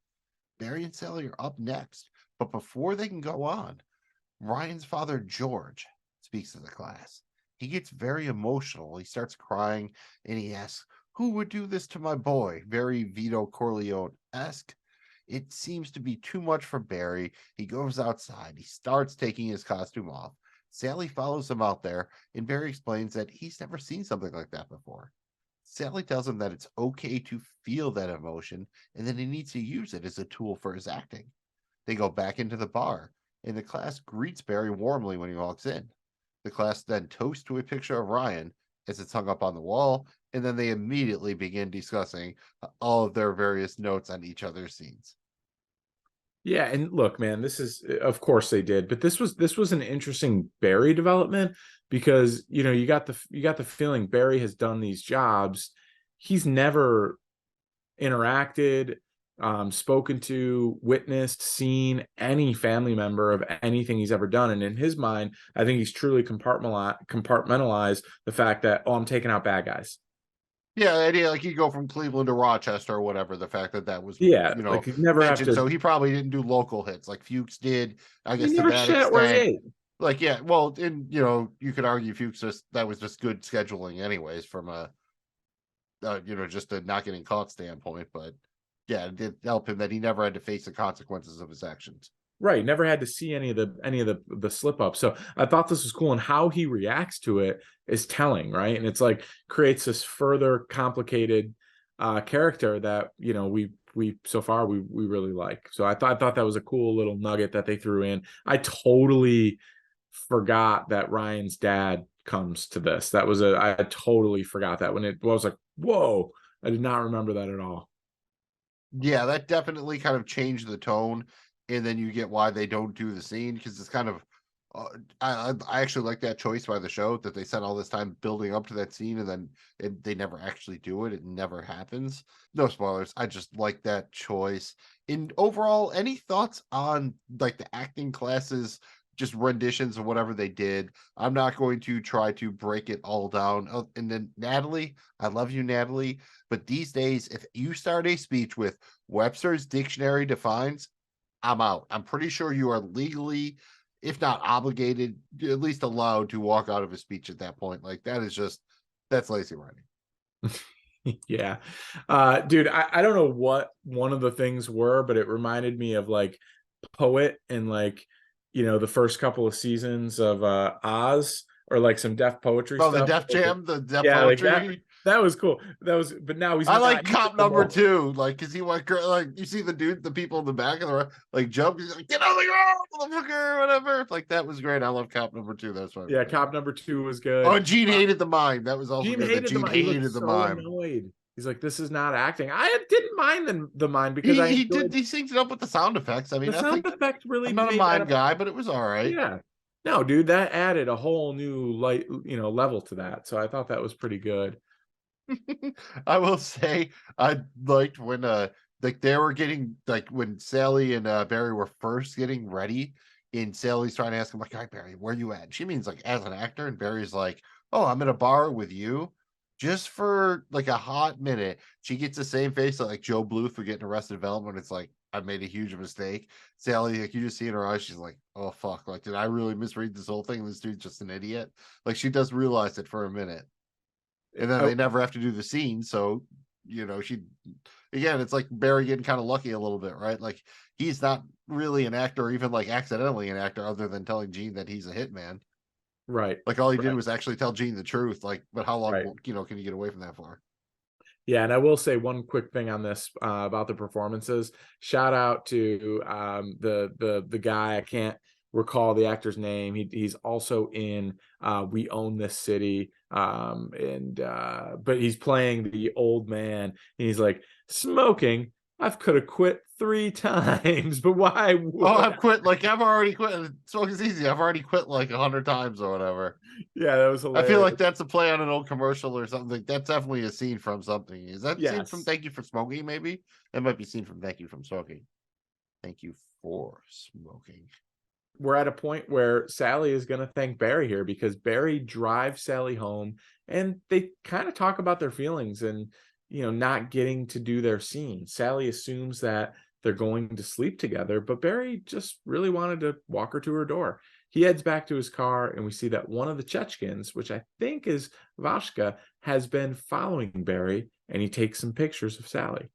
Speaker 2: Barry and Sally are up next, but before they can go on, Ryan's father, George, speaks to the class. He gets very emotional. He starts crying, and he asks, who would do this to my boy? Very Vito Corleone-esque. It seems to be too much for Barry. He goes outside. He starts taking his costume off. Sally follows him out there, and Barry explains that he's never seen something like that before. Sally tells him that it's okay to feel that emotion and that he needs to use it as a tool for his acting. They go back into the bar, and the class greets Barry warmly when he walks in. The class then toasts to a picture of Ryan as it's hung up on the wall, and then they immediately begin discussing all of their various notes on each other's scenes.
Speaker 1: Yeah, and look, man, this is, of course they did, but this was an interesting Barry development because you got the feeling Barry has done these jobs. He's never interacted, spoken to, witnessed, seen any family member of anything he's ever done. And in his mind, I think he's truly compartmentalized the fact that, oh, I'm taking out bad guys.
Speaker 2: Yeah, the idea like you go from Cleveland to Rochester or whatever. The fact that was
Speaker 1: like you never
Speaker 2: mentioned,
Speaker 1: have to.
Speaker 2: so he probably didn't do local hits like Fuchs did. I guess
Speaker 1: He
Speaker 2: to
Speaker 1: never
Speaker 2: that
Speaker 1: shit where he
Speaker 2: extent,
Speaker 1: ate.
Speaker 2: like yeah, well, and you could argue Fuchs that was just good scheduling, anyways, from a just a not getting caught standpoint. But yeah, it did help him that he never had to face the consequences of his actions.
Speaker 1: Right, never had to see any of the slip ups. So I thought this was cool, and how he reacts to it is telling, right? And it's like creates this further complicated character that we so far we really like. So I thought that was a cool little nugget that they threw in. I totally forgot that Ryan's dad comes to this. I totally forgot that when I was like, whoa, I did not remember that at all.
Speaker 2: Yeah, that definitely kind of changed the tone, and then you get why they don't do the scene because it's kind of. I actually like that choice by the show that they spent all this time building up to that scene, and then they never actually do it. It never happens. No spoilers. I just like that choice. And overall, any thoughts on like the acting classes? Just renditions of whatever they did. I'm not going to try to break it all down. Oh, and then Natalie, I love you, Natalie. But these days, if you start a speech with Webster's dictionary defines, I'm out. I'm pretty sure you are legally, if not obligated, at least allowed to walk out of a speech at that point. Like that's lazy writing.
Speaker 1: Yeah. Dude, I don't know what one of the things were, but it reminded me of like Poet and like the first couple of seasons of Oz, or like some Def Poetry
Speaker 2: Oh,
Speaker 1: stuff.
Speaker 2: the Def Jam, the Def
Speaker 1: Yeah, like
Speaker 2: Poetry.
Speaker 1: that was cool. But now he's
Speaker 2: I
Speaker 1: not
Speaker 2: like cop number
Speaker 1: using them all.
Speaker 2: 2, like because he went like you see the people in the back of the like jump, he's like, get on the ground, motherfucker, whatever. Like that was great. I love cop number 2. That's why.
Speaker 1: Yeah, cop number 2 was good.
Speaker 2: Oh, Gene hated the mime. That was also
Speaker 1: Gene
Speaker 2: good.
Speaker 1: hated the mime. He looked
Speaker 2: The
Speaker 1: so
Speaker 2: mime.
Speaker 1: annoyed. He's like, this is not acting. I didn't mind the mime because
Speaker 2: He synced it up with the sound effects. I mean,
Speaker 1: the
Speaker 2: I
Speaker 1: sound
Speaker 2: think
Speaker 1: effect really
Speaker 2: I'm not a
Speaker 1: made
Speaker 2: mime
Speaker 1: that
Speaker 2: guy, but it was all right.
Speaker 1: Yeah. No, dude, that added a whole new level to that. So I thought that was pretty good.
Speaker 2: I will say I liked when like they were getting like when Sally and Barry were first getting ready, and Sally's trying to ask him like, "All right, Barry, where you at?" She means like as an actor, and Barry's like, "Oh, I'm in a bar with you." Just for like a hot minute, she gets the same face that like Joe Bluth would get in Arrested Development. It's like, I made a huge mistake. Sally, like you just see in her eyes, she's like, "Oh fuck! Like, did I really misread this whole thing? This dude's just an idiot." Like she does realize it for a minute, and then they never have to do the scene. So she again, it's like Barry getting kind of lucky a little bit, right? Like he's not really an actor, or even like accidentally an actor, other than telling Gene that he's a hitman.
Speaker 1: Right.
Speaker 2: Like all he did was actually tell Gene the truth. Like, but how long
Speaker 1: Right.
Speaker 2: can you get away from that for?
Speaker 1: Yeah, and I will say one quick thing on this about the performances. Shout out to the guy, I can't recall the actor's name. He's also in We Own This City, but he's playing the old man, and he's like, smoking, I've could have quit 3 times, but why would
Speaker 2: I've quit. Like I've already quit. Smoking's easy. I've already quit like 100 times or whatever.
Speaker 1: Yeah, that was hilarious.
Speaker 2: I feel like that's a play on an old commercial or something. Like that's definitely a scene from something. Is that scene from Thank You for Smoking? Maybe that might be seen from Thank You from Smoking. Thank you for smoking.
Speaker 1: We're at a point where Sally is going to thank Barry here because Barry drives Sally home, and they kind of talk about their feelings and not getting to do their scene. Sally assumes that they're going to sleep together, but Barry just really wanted to walk her to her door. He heads back to his car, and we see that one of the Chechkins, which I think is Vashka, has been following Barry, and he takes some pictures of Sally.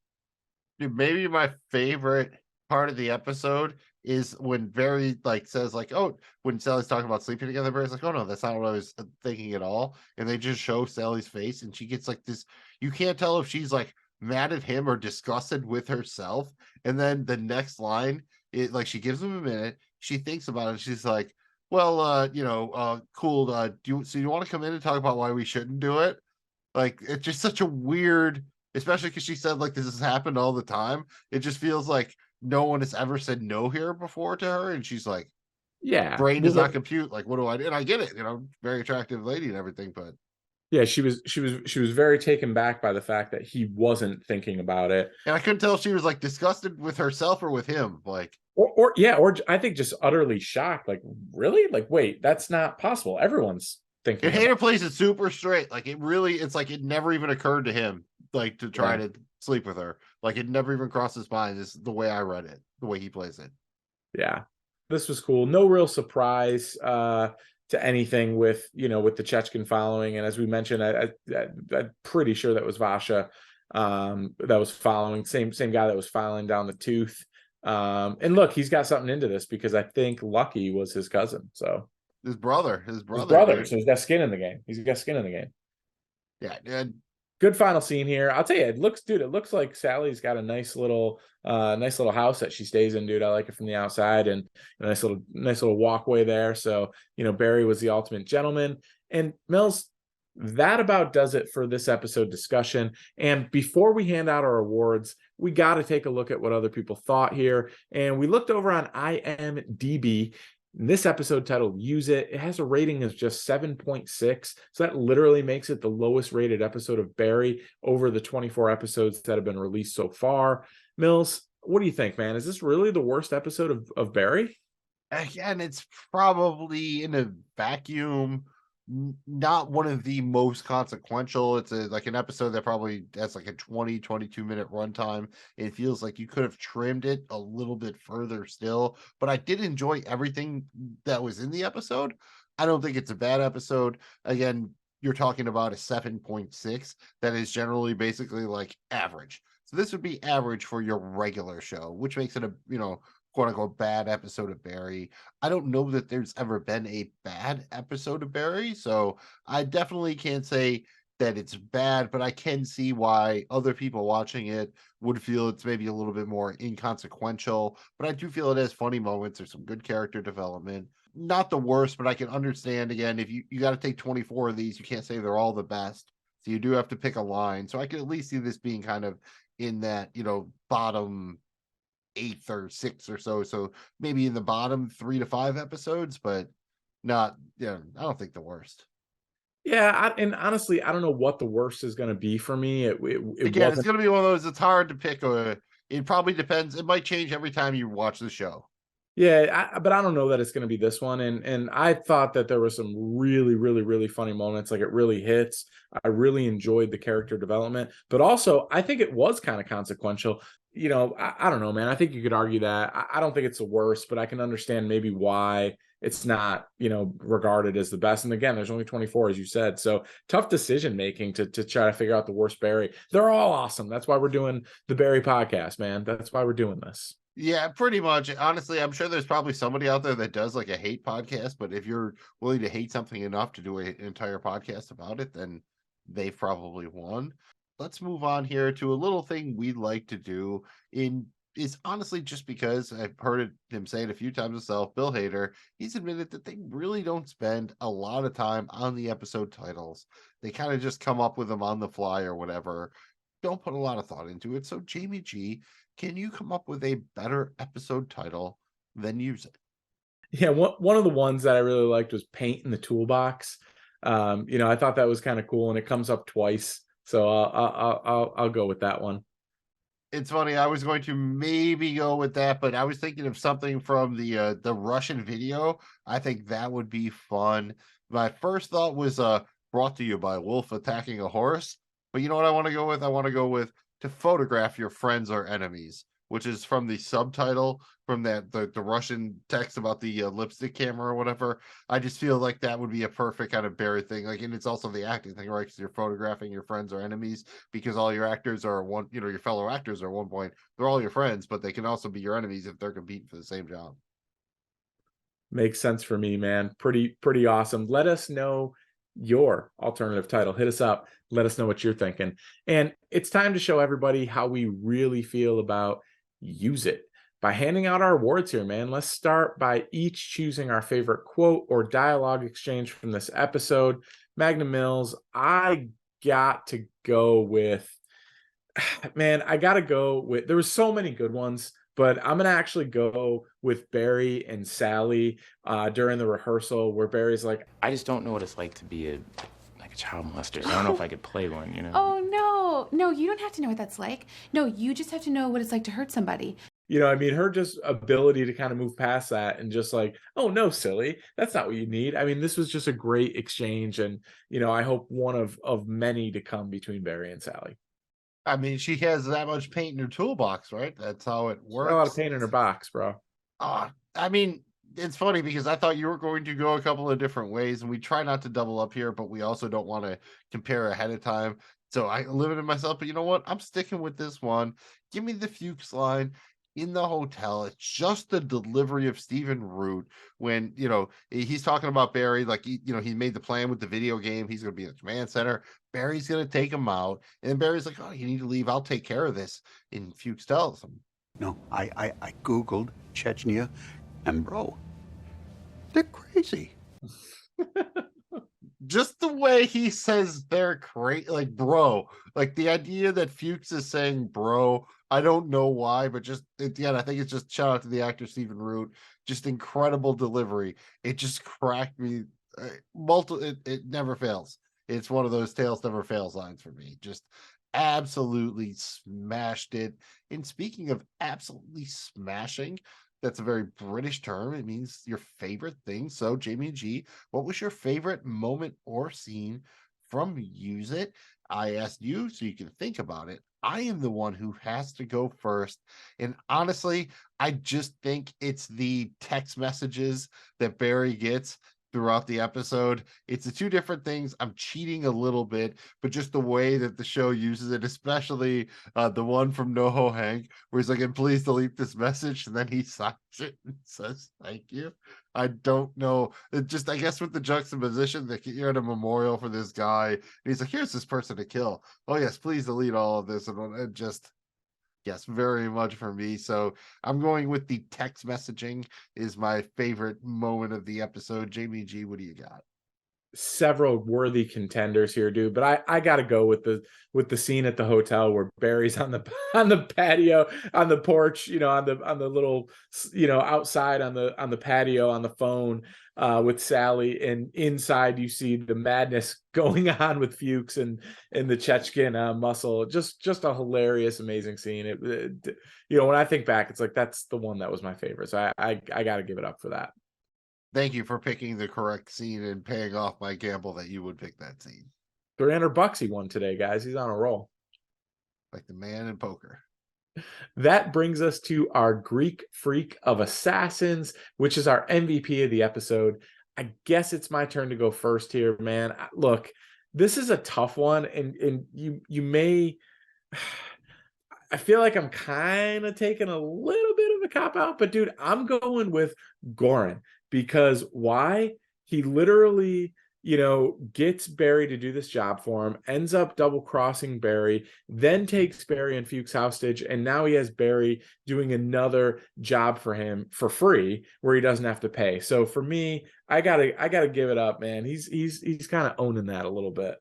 Speaker 2: Dude, maybe my favorite part of the episode is when Barry like says like, oh, when Sally's talking about sleeping together, Barry's like, oh no, that's not what I was thinking at all. And they just show Sally's face and she gets like this, you can't tell if she's like mad at him or disgusted with herself. And then the next line, it like she gives him a minute, she thinks about it, she's like, well, cool. Do you want to come in and talk about why we shouldn't do it? Like it's just such a weird, especially because she said like this has happened all the time. It just feels like no one has ever said no here before to her, and she's like,
Speaker 1: Yeah.
Speaker 2: brain
Speaker 1: Well,
Speaker 2: does not compute. Like, what do I do? And I get it, very attractive lady and everything, but
Speaker 1: yeah, she was very taken back by the fact that he wasn't thinking about it.
Speaker 2: and I couldn't tell if she was like disgusted with herself or with him. Like,
Speaker 1: Or I think just utterly shocked. Like, really? Like, wait, that's not possible. Everyone's thinking.
Speaker 2: and Hader plays it super straight. Like, it's like it never even occurred to him, like to try to sleep with her. Like, it never even crossed his mind. Is the way I read it, the way he plays it.
Speaker 1: Yeah, this was cool. No real surprise to anything with with the Chechkin following, and as we mentioned, I'm pretty sure that was Vasha that was following. Same guy that was filing down the tooth. And look, he's got something into this because I think Lucky was his cousin. So
Speaker 2: his brother.
Speaker 1: So he's got skin in the game. He's got skin in the game.
Speaker 2: Yeah, dude.
Speaker 1: Good final scene here. I'll tell you, it looks like Sally's got a nice little house that she stays in, dude. I like it from the outside, and a nice little walkway there. So, Barry was the ultimate gentleman. And Mills, that about does it for this episode discussion. And before we hand out our awards, we got to take a look at what other people thought here. And we looked over on IMDb. This episode titled Use It. It has a rating of just 7.6. So that literally makes it the lowest rated episode of Barry over the 24 episodes that have been released so far. Mills, what do you think, man? Is this really the worst episode of Barry?
Speaker 2: Again, it's probably in a vacuum, not one of the most consequential. It's like an episode that probably has like a 22 minute runtime. It feels like you could have trimmed it a little bit further still, but I did enjoy everything that was in the episode. I don't think it's a bad episode. Again, you're talking about a 7.6 that is generally basically like average. So this would be average for your regular show, which makes it a, quote unquote bad episode of Barry. I don't know that there's ever been a bad episode of Barry, so I definitely can't say that it's bad, but I can see why other people watching it would feel it's maybe a little bit more inconsequential. But I do feel it has funny moments. There's some good character development. Not the worst, but I can understand, again, if you got to take 24 of these, you can't say they're all the best. So you do have to pick a line. So I can at least see this being kind of in that, bottom 8th or 6th or so maybe in the bottom 3 to 5 episodes, but not, I don't think the worst.
Speaker 1: Yeah, and honestly, I don't know what the worst is going to be for me. Again,
Speaker 2: it's going to be one of those, it's hard to pick. It probably depends. It might change every time you watch the show.
Speaker 1: Yeah, but I don't know that it's going to be this one. And I thought that there were some really, really, really funny moments. Like, it really hits. I really enjoyed the character development, but also I think it was kind of consequential. I don't know, man. I think you could argue that. I don't think it's the worst, but I can understand maybe why it's not, regarded as the best. And again, there's only 24, as you said. So tough decision making to try to figure out the worst Barry. They're all awesome. That's why we're doing the Barry podcast, man. That's why we're doing this.
Speaker 2: Yeah, pretty much. Honestly, I'm sure there's probably somebody out there that does like a hate podcast, but if you're willing to hate something enough to do an entire podcast about it, then they've probably won. Let's move on here to a little thing we like to do is honestly just because I've heard him say it a few times himself, Bill Hader, he's admitted that they really don't spend a lot of time on the episode titles. They kind of just come up with them on the fly or whatever. Don't put a lot of thought into it. So Jamie G, can you come up with a better episode title than Use It?
Speaker 1: Yeah, one of the ones that I really liked was Paint in the Toolbox. I thought that was kind of cool, and it comes up twice. So I'll go with that one.
Speaker 2: It's funny. I was going to maybe go with that, but I was thinking of something from the Russian video. I think that would be fun. My first thought was brought to you by Wolf Attacking a Horse. But you know what I want to go with? I want to go with To Photograph Your Friends or Enemies. which is from the subtitle from that the Russian text about the lipstick camera or whatever. I just feel like that would be a perfect kind of Barry thing. Like, and it's also the acting thing, right? Because you're photographing your friends or enemies, because all your actors are your fellow actors are at one point, they're all your friends, but they can also be your enemies if they're competing for the same job.
Speaker 1: Makes sense for me, man. Pretty awesome. Let us know your alternative title. Hit us up. Let us know what you're thinking. And it's time to show everybody how we really feel about Use It by handing out our awards here, man. Let's start by each choosing our favorite quote or dialogue exchange from this episode. Magnum Mills, I got to go with, man, there were so many good ones, but I'm going to actually go with Barry and Sally during the rehearsal, where Barry's like,
Speaker 6: I just don't know what it's like to be a child molester. I don't know if I could play one,
Speaker 7: Oh, no, you don't have to know what that's like. No, you just have to know what it's like to hurt somebody.
Speaker 1: I mean, her just ability to kind of move past that and just like, oh, no, silly, that's not what you need. I mean, this was just a great exchange. And, I hope one of many to come between Barry and Sally.
Speaker 2: I mean, she has that much paint in her toolbox, right? That's how it works.
Speaker 1: A lot of paint in her box, bro.
Speaker 2: I mean, it's funny because I thought you were going to go a couple of different ways, and we try not to double up here, but we also don't want to compare ahead of time. So I limited myself, but you know what? I'm sticking with this one. Give me the Fuchs line in the hotel. It's just the delivery of Stephen Root when, he's talking about Barry, like, he made the plan with the video game. He's going to be in the command center. Barry's going to take him out. And Barry's like, oh, you need to leave. I'll take care of this. And Fuchs tells him.
Speaker 8: No, I Googled Chechnya, and bro, they're crazy.
Speaker 2: Just the way he says they're crazy, like, bro, like the idea that Fuchs is saying bro, I don't know why, but just again, I think it's just shout out to the actor Stephen Root. Just incredible delivery. It just cracked me. It never fails. It's one of those tails never fails lines for me. Just absolutely smashed it. And speaking of absolutely smashing, that's a very British term. It means your favorite thing. So, Jamie and G, what was your favorite moment or scene from Use It? I asked you so you can think about it. I am the one who has to go first. And honestly, I just think it's the text messages that Barry gets throughout the episode. It's the two different things. I'm cheating a little bit, but just the way that the show uses it, especially the one from NoHo Hank, where he's like, and please delete this message, and then he signs it and says thank you. I don't know. It just, I guess with the juxtaposition that you're at a memorial for this guy, and he's like, here's this person to kill. Oh yes, please delete all of this. And it just, yes, very much for me. So I'm going with the text messaging is my favorite moment of the episode. Jamie G, what do you got?
Speaker 1: Several worthy contenders here, dude, but I gotta go with the scene at the hotel where Barry's on the patio, on the porch, on the little, outside on the patio on the phone with Sally, and inside you see the madness going on with Fuchs and the Chechkin muscle. Just a hilarious, amazing scene. When I think back, it's like that's the one that was my favorite. So I gotta give it up for that.
Speaker 2: Thank you for picking the correct scene and paying off my gamble that you would pick that scene.
Speaker 1: $300 he won today, guys. He's on a roll.
Speaker 2: Like the man in poker.
Speaker 1: That brings us to our Greek Freak of Assassins, which is our MVP of the episode. I guess it's my turn to go first here, man. Look, this is a tough one, and you may... I feel like I'm kind of taking a little bit of a cop-out, but dude, I'm going with Goran. Because why? He literally, gets Barry to do this job for him, ends up double-crossing Barry, then takes Barry and Fuchs hostage, and now he has Barry doing another job for him for free, where he doesn't have to pay. So for me, I gotta give it up, man. He's kind of owning that a little bit.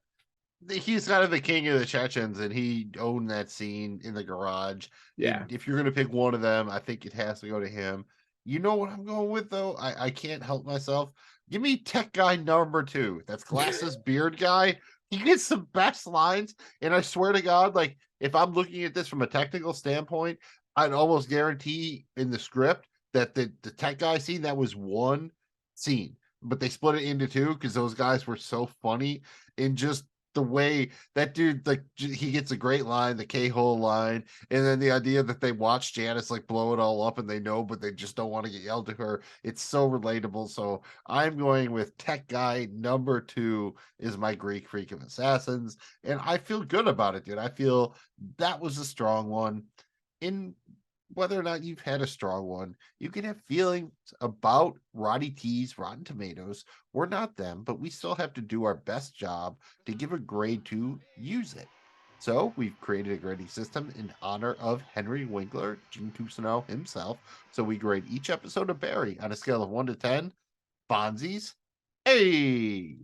Speaker 2: He's kind of the king of the Chechens, and he owned that scene in the garage.
Speaker 1: Yeah.
Speaker 2: And if you're going to pick one of them, I think it has to go to him. You know what I'm going with, though? I can't help myself. Give me tech guy number 2. That's glasses, beard guy. He gets the best lines. And I swear to God, like, if I'm looking at this from a technical standpoint, I'd almost guarantee in the script that the tech guy scene, that was one scene. But they split it into 2 because those guys were so funny. And just the way that dude, like, he gets a great line, the K-hole line, and then the idea that they watch Janice like blow it all up and they know, but they just don't want to get yelled at her. It's so relatable. So I'm going with tech guy number 2 is my Greek Freak of Assassins, and I feel good about it, dude. I feel that was a strong one. In whether or not you've had a strong one, you can have feelings about Roddy T's Rotten Tomatoes. We're not them, but we still have to do our best job to give a grade to use it. So we've created a grading system in honor of Henry Winkler, Gene Cousineau himself. So we grade each episode of Barry on a scale of 1 to 10. Fonzies. Hey,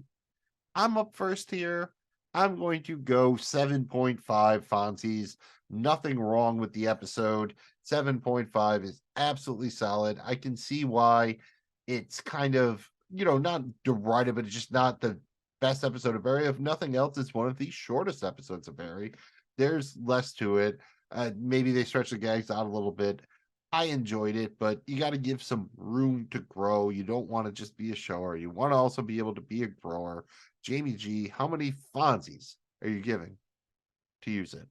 Speaker 2: I'm up first here. I'm going to go 7.5 Fonzies. Nothing wrong with the episode. 7.5 is absolutely solid. I can see why it's kind of, not derided, but it's just not the best episode of Barry. If nothing else, it's one of the shortest episodes of Barry. There's less to it. Maybe they stretch the gags out a little bit. I enjoyed it, but you got to give some room to grow. You don't want to just be a shower. You want to also be able to be a grower. Jamie G, how many Fonzies are you giving to use it?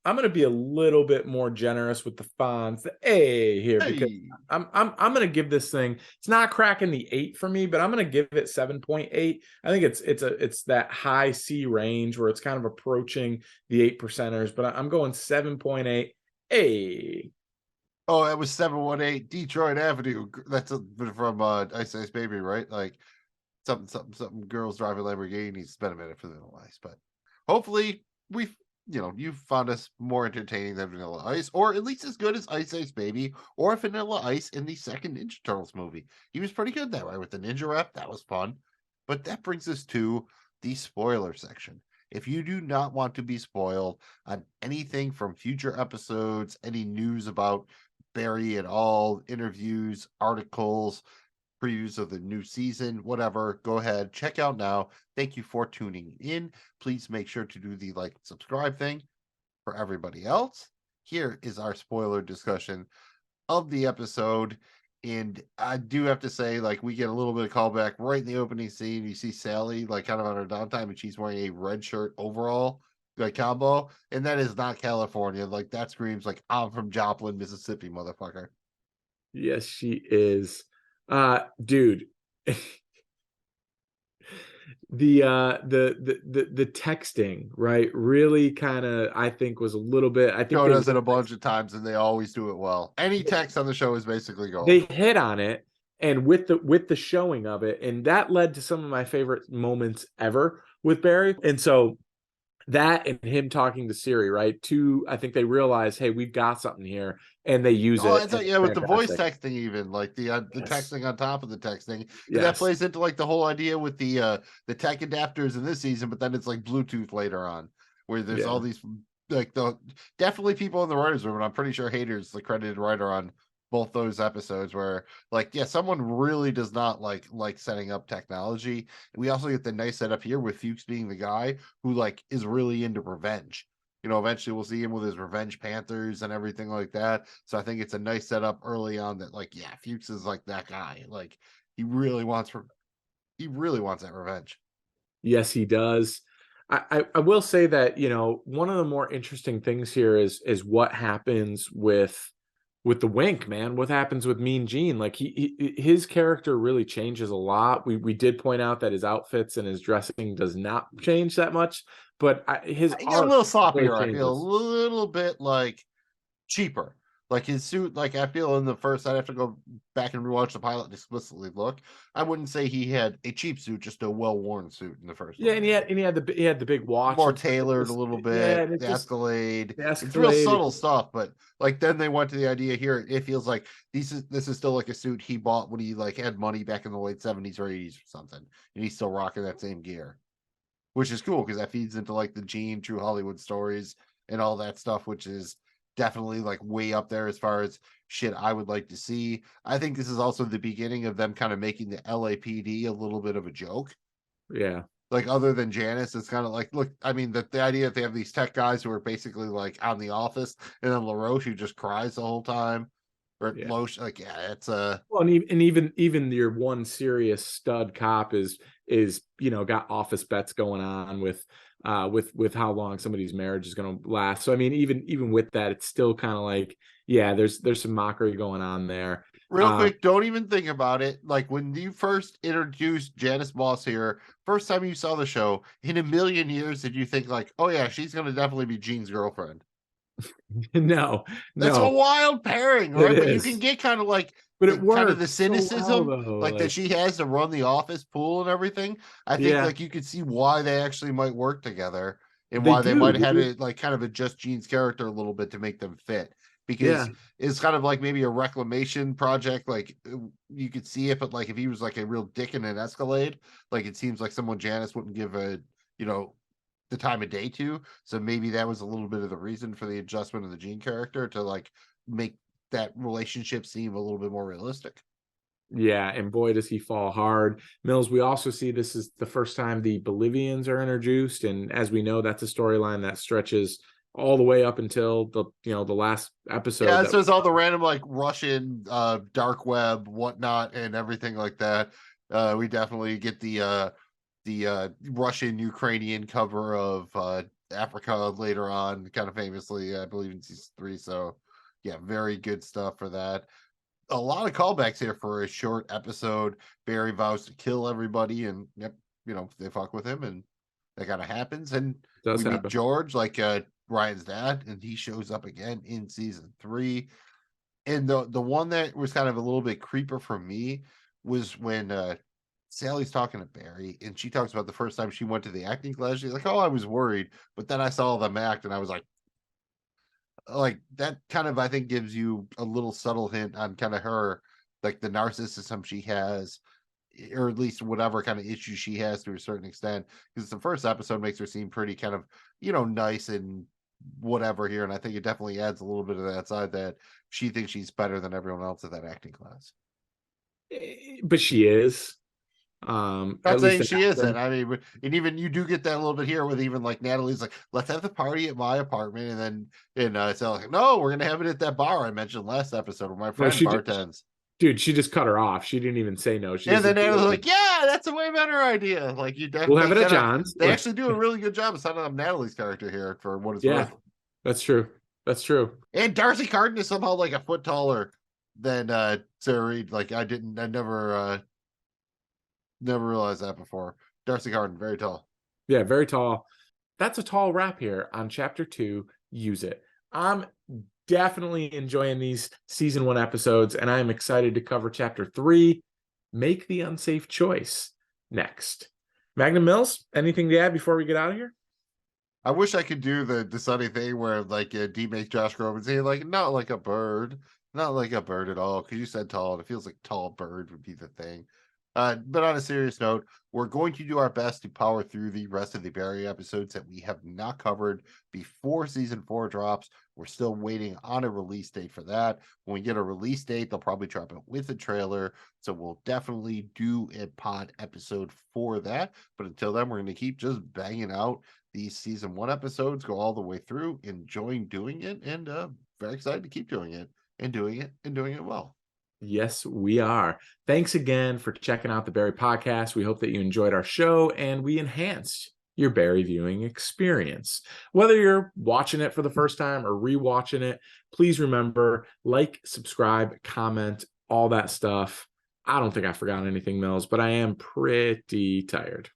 Speaker 1: I'm going to be a little bit more generous with the Fonz, the A here, because I'm going to give this thing. It's not cracking the 8 for me, but I'm going to give it 7.8. I think it's that high C range where it's kind of approaching the 8 percenters, but I'm going 7.8 A.
Speaker 2: Oh, it was 718 Detroit Avenue. That's from Ice Ice Baby, right? Like something. Girls driving Lamborghinis. It's been a minute for Vanilla Ice, but hopefully you found us more entertaining than Vanilla Ice, or at least as good as Ice Ice Baby or Vanilla Ice in the second Ninja Turtles movie. He was pretty good that way with the ninja rep. That was fun. But that brings us to the spoiler section. If you do not want to be spoiled on anything from future episodes, any news about Barry at all, interviews, articles, previews of the new season, whatever, go ahead, check out now. Thank you for tuning in. Please make sure to do the like and subscribe thing. For everybody else, here is our spoiler discussion of the episode. And I do have to say, like, we get a little bit of callback right in the opening scene. You see Sally, like, kind of on her downtime, and she's wearing a red shirt overall, like, combo. And that is not California. Like, that screams, like, I'm from Joplin, Mississippi, motherfucker.
Speaker 1: Yes, she is. Dude. the texting, right, really kind of, I think, was a little bit, I think
Speaker 2: Joe does it a bunch of times and they always do it well. Any text on the show is basically gold.
Speaker 1: They hit on it, and with the showing of it, and that led to some of my favorite moments ever with Barry. And so that and him talking to Siri, right? I think they realize, hey, we've got something here, and they use it.
Speaker 2: It's like, with the voice texting, even like the texting on top of the texting. Yes. That plays into like the whole idea with the tech adapters in this season, but then it's like Bluetooth later on, where there's all these like definitely people in the writers' room, and I'm pretty sure Hader's the credited writer on both those episodes, where someone really does not like setting up technology. We also get the nice setup here with Fuchs being the guy who like is really into revenge. Eventually we'll see him with his Revenge Panthers and everything like that. So I think it's a nice setup early on that Fuchs is like that guy. Like he really wants that revenge.
Speaker 1: Yes, he does. I will say that, one of the more interesting things here is what happens with the Wink, man. What happens with Mean Gene? Like his character really changes a lot. We did point out that his outfits and his dressing does not change that much, but his
Speaker 2: art a little sloppier. Really, I feel a little bit like cheaper. Like his suit, like I feel in the first, I'd have to go back and rewatch the pilot and explicitly look. I wouldn't say he had a cheap suit, just a well-worn suit in the first.
Speaker 1: Yeah,
Speaker 2: one.
Speaker 1: And he had the big watch,
Speaker 2: more tailored a little bit. Yeah, the Escalade. It's real subtle stuff, but like then they went to the idea here. It feels like this is still like a suit he bought when he like had money back in the late 70s or 80s or something, and he's still rocking that same gear, which is cool because that feeds into like the Gene True Hollywood Stories and all that stuff, which is definitely like way up there as far as shit I would like to see. I think this is also the beginning of them kind of making the LAPD a little bit of a joke.
Speaker 1: Yeah.
Speaker 2: Like other than Janice, it's kind of like, look, I mean, the idea that they have these tech guys who are basically like on The Office, and then LaRoche who just cries the whole time. or
Speaker 1: Yeah.
Speaker 2: lotion. Like, yeah, it's
Speaker 1: Well, and even your one serious stud cop is got office bets going on with how long somebody's marriage is going to last. So I mean, even with that, it's still kind of like, yeah, there's some mockery going on there.
Speaker 2: real quick. Don't even think about it. Like when you first introduced Janice Moss here, first time you saw the show, in a million years, did you think like, oh yeah, she's going to definitely be Gene's girlfriend?
Speaker 1: No,
Speaker 2: That's a wild pairing, right?
Speaker 1: It
Speaker 2: But you
Speaker 1: is.
Speaker 2: can get kind of like
Speaker 1: But it
Speaker 2: kind of
Speaker 1: works
Speaker 2: the
Speaker 1: so well,
Speaker 2: cynicism
Speaker 1: though,
Speaker 2: like that she has to run the office pool and everything. I think
Speaker 1: Yeah.
Speaker 2: like you could see why they actually might work together and
Speaker 1: They
Speaker 2: why they
Speaker 1: do,
Speaker 2: might have had
Speaker 1: dude.
Speaker 2: to like kind of adjust Gene's character a little bit to make them fit.
Speaker 1: Yeah.
Speaker 2: Because it's kind of like maybe a reclamation project. Like you could see it, but like if he was like a real dick in an Escalade, like it seems like someone Janice wouldn't give a, the time of day to. So maybe that was a little bit of the reason for the adjustment of the Gene character to like make that relationship seem a little bit more realistic.
Speaker 1: Yeah, and boy, does he fall hard. Mills, we also see this is the first time the Bolivians are introduced. And as we know, that's a storyline that stretches all the way up until the last episode.
Speaker 2: Yeah, so it's all the random like Russian dark web, whatnot, and everything like that. We definitely get the Russian Ukrainian cover of Africa later on, kind of famously, I believe in season 3. So yeah, very good stuff for that. A lot of callbacks here for a short episode. Barry vows to kill everybody, and yep, they fuck with him, and that kind of happens. And
Speaker 1: Does
Speaker 2: we meet
Speaker 1: happen.
Speaker 2: George, like Ryan's dad, and he shows up again in season 3. And the one that was kind of a little bit creeper for me was when Sally's talking to Barry, and she talks about the first time she went to the acting class. She's like, "Oh, I was worried, but then I saw them act, and I was like that." Kind of, I think, gives you a little subtle hint on kind of her, like the narcissism she has, or at least whatever kind of issues she has to a certain extent. Because the first episode makes her seem pretty kind of nice and whatever here, and I think it definitely adds a little bit of that side that she thinks she's better than everyone else at that acting class.
Speaker 1: But she is.
Speaker 2: Not
Speaker 1: At
Speaker 2: saying
Speaker 1: least
Speaker 2: she isn't. I mean, and even you do get that a little bit here with even like Natalie's like, let's have the party at my apartment, and then it's like, no, we're gonna have it at that bar I mentioned last episode where my friend bartends.
Speaker 1: Dude, she just cut her off. She didn't even say no. She
Speaker 2: And then Natalie's
Speaker 1: like,
Speaker 2: like, yeah, that's a way better idea. Like you definitely
Speaker 1: we'll have it at John's.
Speaker 2: They actually do a really good job of setting up Natalie's character here for what it's worth.
Speaker 1: That's true. That's true.
Speaker 2: And Darcy Carden is somehow like a foot taller than Sarah Reed. Like I never realized that before. Darcy Carden, very tall.
Speaker 1: Yeah, very tall. That's a tall wrap here on chapter 2. Use it. I'm definitely enjoying these season 1 episodes, and I'm excited to cover chapter 3. Make the unsafe choice next. Magnum Mills, anything to add before we get out of here?
Speaker 2: I wish I could do the sunny thing where like D makes Josh Groban say like not like a bird, not like a bird at all. Because you said tall, and it feels like tall bird would be the thing. But on a serious note, we're going to do our best to power through the rest of the Barry episodes that we have not covered before season 4 drops. We're still waiting on a release date for that. When we get a release date, they'll probably drop it with a trailer. So we'll definitely do a pod episode for that. But until then, we're going to keep just banging out these season 1 episodes, go all the way through, enjoying doing it, and very excited to keep doing it and doing it well.
Speaker 1: Yes, we are. Thanks again for checking out the Barry Podcast. We hope that you enjoyed our show and we enhanced your Barry viewing experience. Whether you're watching it for the first time or rewatching it, please remember, like, subscribe, comment, all that stuff. I don't think I forgot anything, Mills, but I am pretty tired.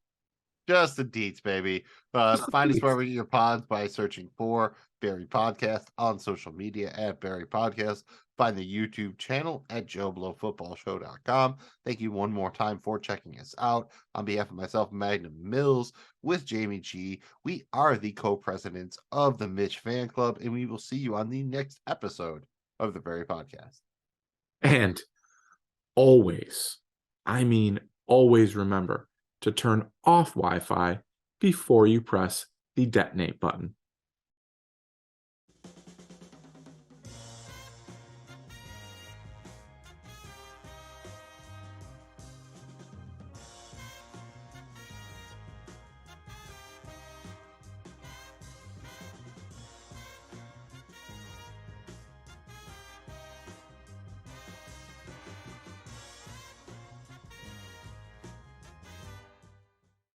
Speaker 2: Just the deets, baby. Find us wherever you get your pods by searching for Barry Podcast on social media at Barry Podcast. Find the YouTube channel at JoeBlowFootballShow.com. Thank you one more time for checking us out. On behalf of myself, Magnum Mills, with Jamie G, we are the co-presidents of the Mitch Fan Club, and we will see you on the next episode of the Barry Podcast.
Speaker 1: And always, I mean always remember to turn off Wi-Fi before you press the detonate button.